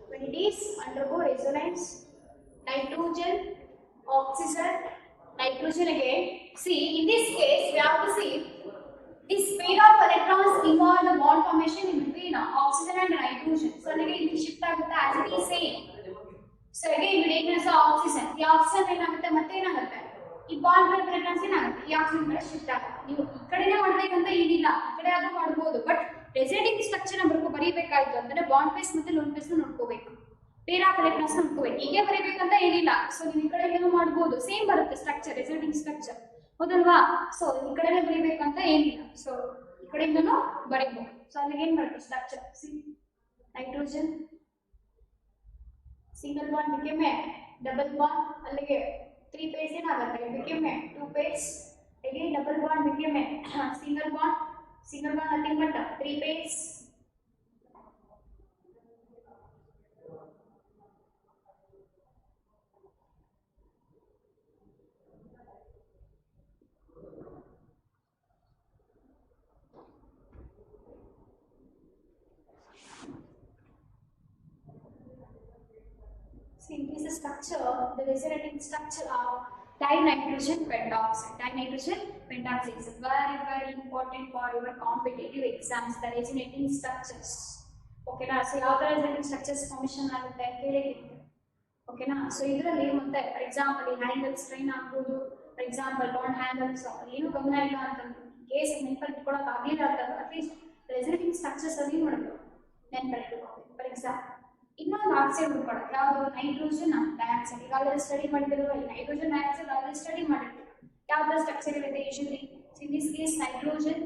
when it is undergo resonance, nitrogen, oxygen, nitrogen again. See, in this case, we have to see this pair of electrons involve the bond formation in between oxygen and nitrogen. So again, it shift ಆಗುತ್ತೆ as it is same. So again, we take as oxygen. The oxygen ಏನಾಗುತ್ತೆ ಮತ್ತೆ ಏನಾಗುತ್ತೆ? ಈ bond pair electrons ಏನಾಗುತ್ತೆ? ಈ oxygen ಕಡೆ shift ಆಗುತ್ತೆ. ನೀವು ಈ ಕಡೆನೇ ಮಾಡಬೇಕಂತ ಏನಿಲ್ಲ, ಈ ಕಡೆ ಆದ್ರೂ ಮಾಡಬಹುದು. ಬಟ್ ರೆಸೋನೇಟಿಂಗ್ ಸ್ಟ್ರಕ್ಚರ್ ನ ಬರೀಬೇಕಾಯ್ತು ಅಂದ್ರೆ ಬಾಂಡ್ ಪೇರ್ಸ್ ಮತ್ತೆ ಲೋನ್ ಪೇರ್ಸ್ ನ ನೋಡ್ಕೋಬೇಕು. ಪೇರ್ ಆಫ್ ಎಲೆಕ್ಟ್ರಾನ್ಸ್ ನೋಡ್ಕೋಬೇಕು. ಹೀಗೆ ಬರೀಬೇಕಂತ ಏನಿಲ್ಲ. ಸೊ ನೀವು ಈ ಕಡೆ ಏನೋ ಮಾಡಬಹುದು, ಸೇಮ್ ಬರುತ್ತೆ ಸ್ಟ್ರಕ್ಚರ್, ರೆಸೋನೇಟಿಂಗ್ ಸ್ಟ್ರಕ್ಚರ್. ಹೌದಲ್ವಾ? ಸೊ ಈ ಕಡೆನೇ ಬರೀಬೇಕಂತ ಏನಿಲ್ಲ. ಸೊ ಈ ಕಡೆಯಿಂದನೂ ಬರೀಬಹುದು. ಸೊ ಅಲ್ಲಿಗೆ ಏನ್ ಬರುತ್ತೆ structure? C, nitrogen single bond became a double bond, ಅಲ್ಲಿಗೆ 3 pairs ಏನಾಗುತ್ತೆ? became a 2 pairs. again double bond became a single bond nothing but 3 pairs. See, it is a structure, the resonating structure of dinitrogen pentoxide. Dinitrogen pentoxide is very, very important for your competitive exams, the resonating structures. Okay na? So, how the resonating structures formation agutte kelidite. Okay na? So, idralli matte for example handle strain agbodu, for example bond handles ಏನು ಗಮನ ಇಲ್ಲ ಅಂತಂದ್ರೆ case ನೆನಪಲ್ಲಿ ಇಟ್ಕೊಳ್ಳೋಕೆ ಆಗಲಿಲ್ಲ ಅಂತಂದ್ರೆ at least resonating structures ಅಲ್ಲಿ ಮಾಡಬೇಕು, ನೆನಪಲ್ಲಿ ಇಟ್ಕೊಳ್ಳೋದು. ಫಾರ್ ಎಕ್ಸಾಂಪಲ್ ಇನ್ನೊಂದು ಆಕ್ಸೈಡ್ ಹುಡ್ಕೊಳ್ಳೋದು, ಯಾವುದು? Nitrogen dioxide. ಈಗಾಗಲೇ ಸ್ಟಡಿ ಮಾಡಿದಿರೋ ನೈಟ್ರೋಜನ್ ಡೈಆಕ್ಸೈಡ್ ಆಲ್ರೆಡಿ ಸ್ಟಡಿ ಮಾಡಿರ್ತೀವಿ. ಯಾವ್ದು ಸ್ಟ್ರಕ್ಚರ್ ಇರುತ್ತೆ usually? In this case nitrogen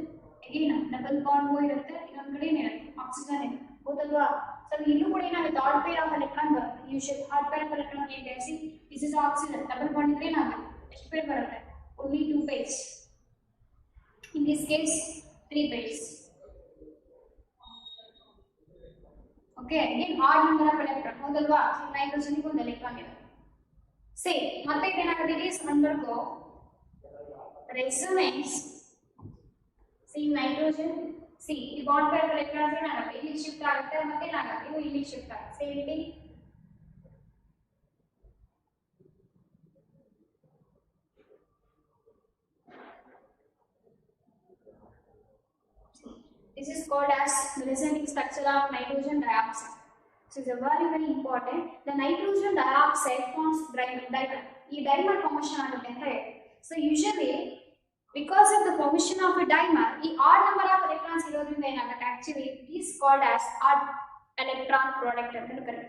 again double bond ಇರುತ್ತೆ, ಇನ್ನೊಂದು ಕಡೆ ಏನಿರುತ್ತೆ? ಆಕ್ಸಿಜನ್ ಇರುತ್ತೆ. ಹೌದಲ್ವಾ? ಸೊ ಇಲ್ಲೂ ಕೂಡ ಏನಾಗುತ್ತೆ? ಆಡ್ ಪೇರ್ ಆಫ್ ಎಲೆಕ್ಟ್ರಾನ್ ಬರುತ್ತೆ. Usually odd pair of electron ಏನಿದೆ? See, this is oxygen, double bond ಇದ್ರೆ ಏನಾಗುತ್ತೆ? ಎಷ್ಟು ಪೇರ್ ಬರುತ್ತೆ? Only 2 pairs. In this case 3 pairs. Okay, again odd number of electron. ಹೌದಲ್ವಾ? ಸೊ ನೈಟ್ರೋಜನ್ ಗೆ ಒಂದು ಎಲೆಕ್ಟ್ರಾನ್ ಇದೆ. ಸೇಮ್ ಮತ್ತೆ ಏನಾಗುತ್ತೆ? It is undergo resonance. See, nitrogen see ಈ ಬಾಂಡ್ ಪೇರ್ ಎಲೆಕ್ಟ್ರಾನ್ಸ್ ಏನಾಗುತ್ತೆ? ಇಲ್ಲಿ ಶಿಫ್ಟ್ ಆಗುತ್ತೆ, ಮತ್ತೆ ಏನಾಗುತ್ತೆ? ಇವು ಇಲ್ಲಿ ಶಿಫ್ಟ್ ಆಗುತ್ತೆ. Same thing. This is called as the resonating structure of nitrogen dioxide. So it's a very, very important. The nitrogen dioxide forms dimer. ಈ dimer formation ಆಗುತ್ತೆ ಅಂತ ಹೇಳಿ. So usually because of the formation of a dimer, ಈ odd number of electrons ಇರೋದ್ರಿಂದ ಏನಾಗುತ್ತೆ? Actually it is called as odd electron product ಅಂತ ಕರೀತಾರೆ.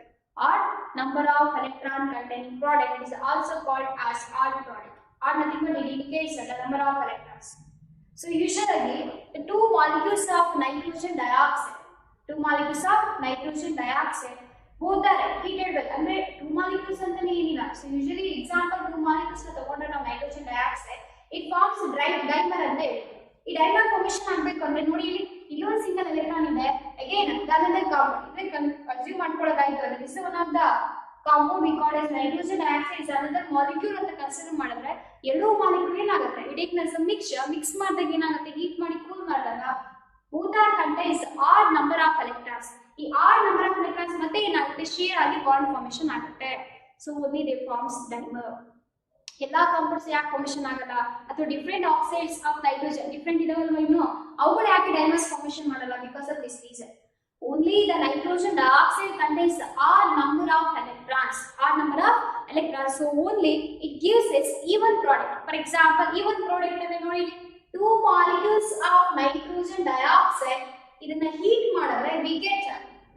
Odd number of electron containing product is also called as odd product. Odd nothing but it indicates the number of electrons. So usually the two molecules of nitrogen dioxide both are heated well. ಅಂದ್ರೆ 2 molecules ಅಂತಾನೆ ಏನಿಲ್ಲ. So usually example 2 molecules ನ ತಗೊಂಡ್ರೆ ನಾವು nitrogen dioxide, it forms dimer ಅಂತ ಹೇಳಿ. ಈ dimer formation ಆಗಬೇಕು ಅಂದ್ರೆ ನೋಡಿ ಇಲ್ಲಿ ಇಲ್ಲೊಂದು ಸಿಂಗಲ್ ಎಲೆಕ್ಟ್ರಾನ್ ಇದೆ, ಅಗೇನ್ another compound. ಇದಕ್ಕೆ ಅಸ್ಯೂಮ್ ಮಾಡ್ಕೊಳ್ಳೋದಾಯ್ತು ಅಂದ್ರೆ this is one of the compound we call as nitrogen dioxide is another molecule ಅಂತ ಕನ್ಸಿಡರ್ ಮಾಡಿದ್ರೆ ಎರಡು ಮಾಲಿಕ್ಯೂಲ್ ಏನಾಗುತ್ತೆ? ಇದಕ್ಕೆ ಮಿಕ್ಸ್ ಮಾಡಿದಾಗ ಏನಾಗುತ್ತೆ? ಹೀಟ್ ಮಾಡಿ ಕೂಲ್ ಮಾಡಿದಾಗ both are contains odd number of electrons. ಈ odd number of electrons ಮತ್ತೆ ಏನಾಗುತ್ತೆ? ಶೇರ್ ಆಗಿ ಬಾಂಡ್ ಫಾರ್ಮೇಷನ್ ಆಗುತ್ತೆ. So only they forms dimer. ಎಲ್ಲಾ ಕಾಂಪೌಂಡ್ಸ್ ಯಾಕೆ ಫಾರ್ಮೇಷನ್ ಆಗಲ್ಲ? ಅಥವಾ different oxides of nitrogen different ಇದಾವಲ್ವಾ ಇನ್ನು, ಅವುಗಳು ಯಾಕೆ ಡೈಮರ್ಸ್ ಫಾರ್ಮೇಷನ್ ಮಾಡಲ್ಲ? Because of this reason. Only the nitrogen dioxide contains odd number of electrons. So only it gives its even product. For example, even product ಅಂದ್ರೆ ನೋಡಿ 2 molecules of nitrogen dioxide ಇದನ್ನ heat ಮಾಡಿದ್ರೆ we get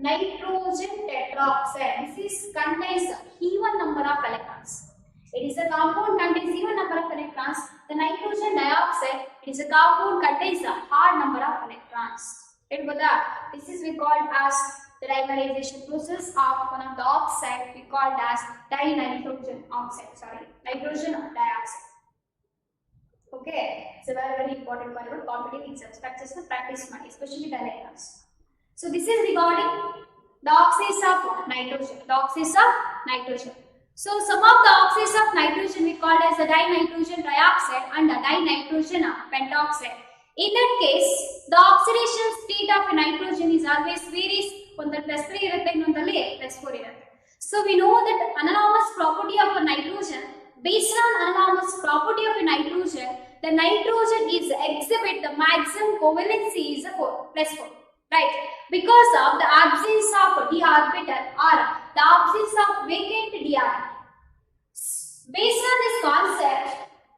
nitrogen tetroxide. This is contains even number of electrons. It is a compound contains even number of electrons. The nitrogen dioxide, it is a compound contains a odd number of electrons. ಹೇಳ್ಬೋದಾ? This is we called as the dimerization process of one of the oxide we called as dinitrogen oxide. Sorry, nitrogen dioxide. Okay, it's a very important one for competitive exams. Practice the practice ಮಾಡಿ, especially diagrams. So this is regarding the oxides of nitrogen. The oxides of nitrogen. So some of the oxides of nitrogen we called as the dinitrogen dioxide and the dinitrogen pentoxide. In that case, the oxidation state of a nitrogen is always varies. ಒಂದಲ್ಲಿ +3 ಇರುತ್ತೆ, ಇನ್ನೊಂದಲ್ಲಿ +4 ಇರುತ್ತೆ. So we know that anomalous property of a nitrogen, based on anomalous property of a nitrogen, the nitrogen is exhibit the maximum covalency is 4 +4, right? Because of the absence of d orbital or the absence of vacant d orbital. Based on this concept,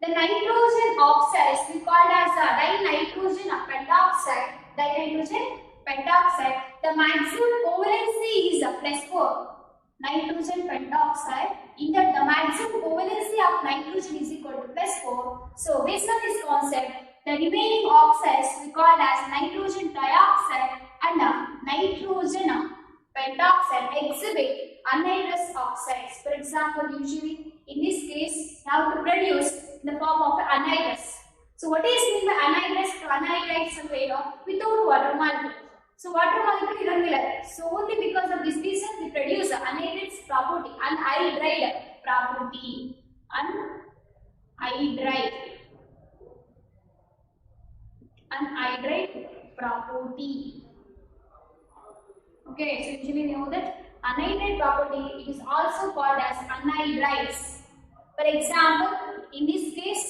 the nitrogen oxides we called as dinitrogen pentoxide. Dinitrogen pentoxide, the maximum covalency is +4. Nitrogen pentoxide, in that the maximum covalency of nitrogen is equal to +4. So based on this concept, the remaining oxides we called as nitrogen dioxide and nitrogen pentoxide exhibit anhydrous oxides. For example, usually in this case, you have to produce in the form of anhydrous. So what is mean by anhydrous? To anhydrate without water molecule. So water molecule irangilla. So only because of this reason we produce anhydrate property, anhydride property, anhydride property. Okay, so usually we know that anhydride property, it is also called as anhydrides. For example, in this case,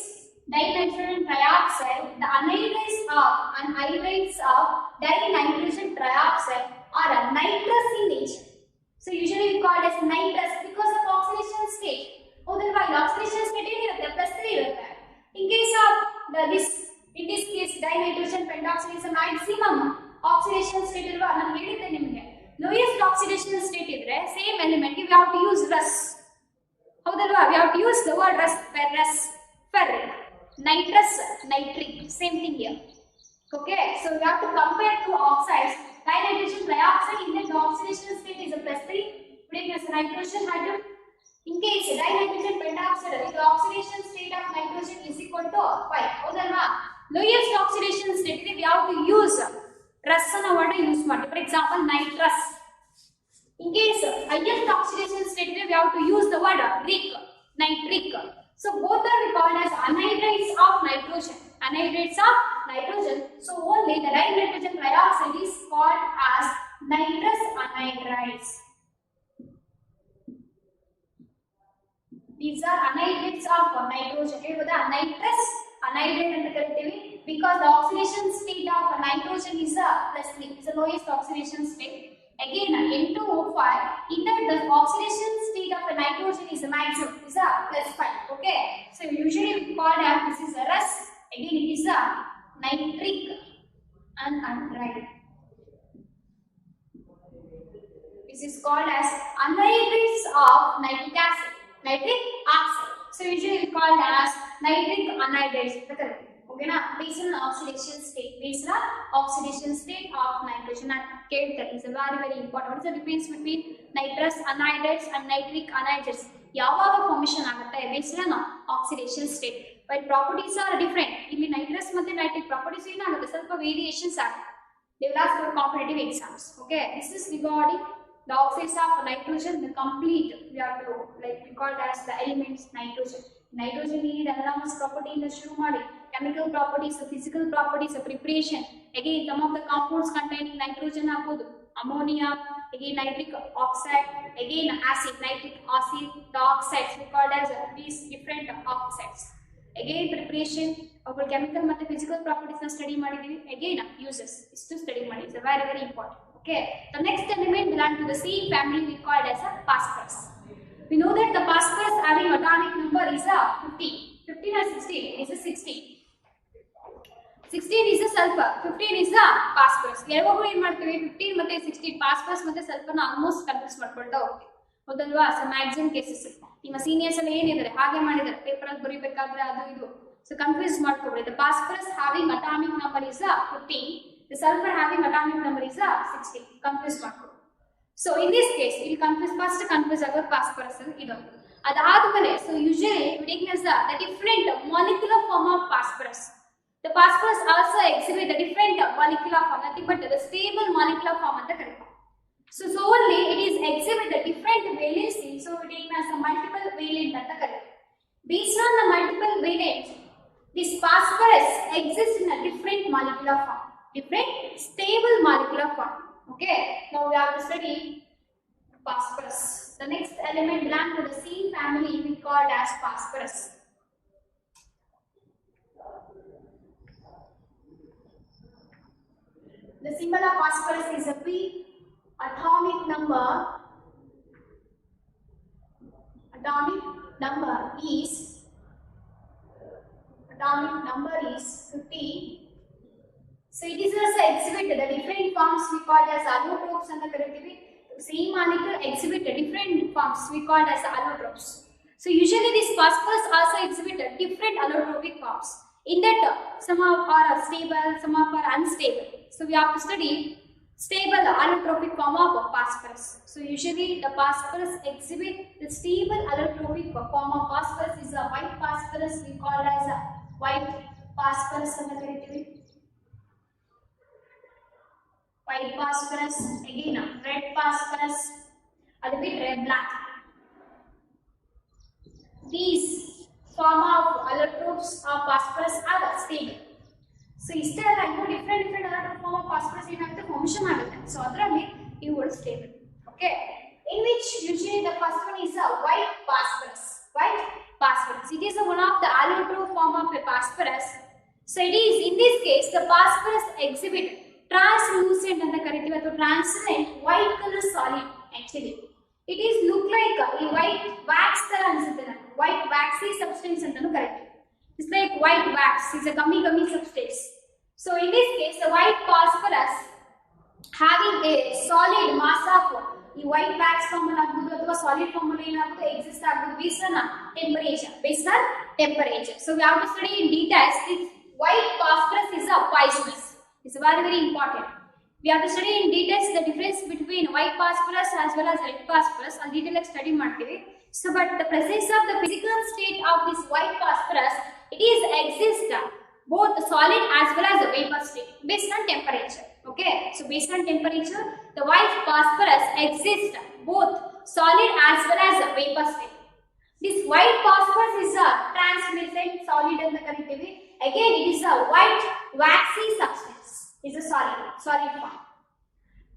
dinitrogen trioxide, the anhydrides of dinitrogen trioxide are nitrous in nature. So usually we call it as nitrous because of oxidation state. Otherwise, oxidation state is +3 irutte. In case of in this case, dinitrogen pentoxide is a maximum oxidation state ilva. ನಾನು ಹೇಳಿದ್ದೆ ನಿಮಗೆ, lowest oxidation state ಇದ್ರೆ same element we have to use Rus. ಹೌದಲ್ವಾ? We have to use the word Rus, ferrous, ferric, nitrous, nitric, same thing here. Okay, so we have to compare two oxides. Dinitrogen trioxide, in that the oxidation state is a +3, putting as nitrogen hydrogen. In case dinitrogen pentoxide, the oxidation state of nitrogen is equal to 5. ಹೌದಲ್ವಾ? Lowest oxidation state we have to use Rus ಅನ್ನು word use ಮಾಡಿ. For example, nitrous. In case highest oxidation state we have to use the word ric, nitric. So both are called as anhydrides of nitrogen. Anhydrides of nitrogen. So only the dinitrogen trioxide is called as nitrous anhydrides. These are anhydrides of nitrogen. ಹೇಳ್ಬೋದಾ? nitrous anhydride ಅಂತ ಕರಿತೀವಿ because the oxidation state of nitrogen is +3. It's the lowest oxidation state. Again, N2O5, in that the oxidation state of a nitrogen is a maximum, is a +5. Okay, so usually we call it this is a Rus. Again, it is a nitric anhydride. This is called as anhydrides of nitric acid, nitric oxide. So usually we call it as nitric anhydrides. Okay, na? Based on oxidation state, based on oxidation state of nitrogen. That is very important. What is the difference between nitrous anhydrides and nitric anhydrides? ಯಾವಾಗ formation ಆಗುತ್ತೆ based on oxidation state. But properties are different. ಇಲ್ಲಿ nitrous ಮತ್ತೆ nitric properties ಏನಾಗುತ್ತೆ, ಸ್ವಲ್ಪ variations ಆಗುತ್ತೆ. They will ask for competitive exams. Okay, this is regarding the oxides of nitrogen, the complete we have to we call it as the elements nitrogen. Nitrogen need anomalous property in the ಶುರು ಮಾಡಿ chemical properties, physical properties, preparation. Again, some of the compounds containing nitrogen hakodu, ammonia, again nitric oxide, again acid, nitric acid, the oxides we called as these different oxides. Again, preparation of chemical and physical properties na study ಮಾಡಿದೀವಿ. Again, uses is to study ಮಾಡಿ. It's very important. Okay, the next element belongs to the same family we called as a phosphorus. We know that the phosphorus having atomic number is a 15. 15 or 16 is a 16. 16 is a sulfur, 15 is a phosphorus. ಯಾವಾಗಲೂ ಏನು ಮಾಡ್ತೀವಿ 15 ಮತ್ತೆ 16 phosphorus ಮತ್ತೆ sulfurನ almost confuse ಮಾಡ್ಕೊಳ್ತಾ ಹೋಗ್ತೀವಿ. ಹೌದಲ್ವಾ? So maximum cases ನಿಮ್ಮ seniors ಎಲ್ಲ ಏನಿದ್ದಾರೆ ಹಾಗೆ ಮಾಡಿದ್ದಾರೆ, ಪೇಪರ್ ಅಲ್ಲಿ ಬರೀಬೇಕಾದ್ರೆ ಅದು ಇದು. ಸೊ ಕನ್ಫ್ಯೂಸ್ ಮಾಡ್ಕೊಬೇಡಿ. The phosphorus having atomic number is a 15. The sulfur having atomic number is 16. Confuse ಮಾಡ್ಕೊ. So in this case, we will confuse our phosphorus idu. Adadmele, so usually we take as the different molecular form of phosphorus. The phosphorus also exhibit the different molecular form, nothing but the stable molecular form anta karita. So only it is exhibit the different valency, so we take as a multiple valent anta karita. Based on the multiple valence, this phosphorus exists in a different molecular form, different stable molecular form. Okay, now we have to study phosphorus. The next element belongs to the same family we called as phosphorus. The symbol of phosphorus is a P. Atomic number is 50. So it is also exhibit the different forms we call as allotropes and the corrective. Same molecule exhibit the different forms we call as allotropes. So usually this phosphorus also exhibit different allotropic forms. In that some of are stable, some of are unstable. So we have to study stable allotropic form of phosphorus. So usually the phosphorus exhibit the stable allotropic form of phosphorus is a white phosphorus we call as a white phosphorus and the corrective. White phosphorus, again red phosphorus, a bit red black. These form of allotropes of phosphorus are stable. So instead of different allotrope form of phosphorus formation agutte. So adralli ivu stable. Okay. In which usually the first one is a white phosphorus. White phosphorus. It is one of the allotrope form of a phosphorus. So it is in this case the phosphorus exhibit translucent and the corrective to transparent white color solid actually. It is look like a white wax white waxy substance and correct. It's like white wax, it's a gummy substance. So in this case the white phosphorus having a solid mass of white wax form or solid form exists based on temperature. So we have to study in details. This white phosphorus is a poisonous. It's very important. We have to study in details the difference between white phosphorus as well as red phosphorus. I'll detail study ಮಾಡ್ತೀವಿ. So but the presence of the physical state of this white phosphorus, it is exist both solid as well as the vapor state based on temperature. Okay, so based on temperature the white phosphorus exists both solid as well as the vapor state. This white phosphorus is a translucent solid in the corrective. Again it is a white waxy substance. Is a solid form.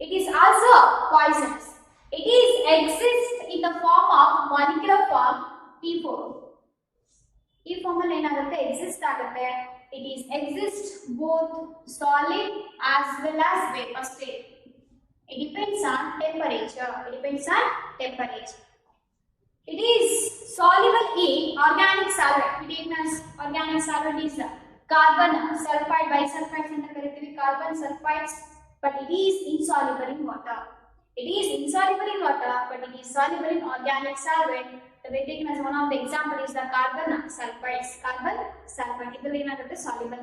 It is also poisonous. It is exist in the form of molecular form E4. E form exist it is exist both solid as well as vapor state. It depends on temperature. It is soluble in organic solvent. We take as organic solvent is carbon sulfide, bisulfides and the corrective carbon sulfides, but it is insoluble in water. It is insoluble in water, but it is soluble in organic solvent. The way taken as one of the example is the carbon sulfides. Carbon sulfide it will be soluble.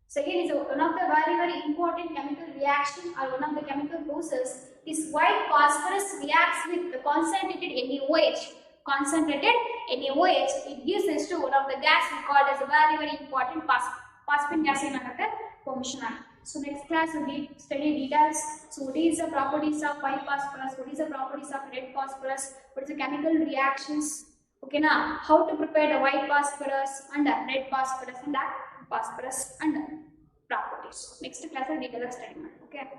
So again, is one of the very important chemical reaction or one of the chemical process. This white phosphorus reacts with the concentrated NaOH. It gives us to one of the gas we called as a very important phosphine gas in formation. So next class we will study details. So what is the properties of white phosphorus? What is the properties of red phosphorus? What is the chemical reactions? Okay, now how to prepare the white phosphorus and the red phosphorus and the phosphorus and the properties. Next class we will detail study. Okay.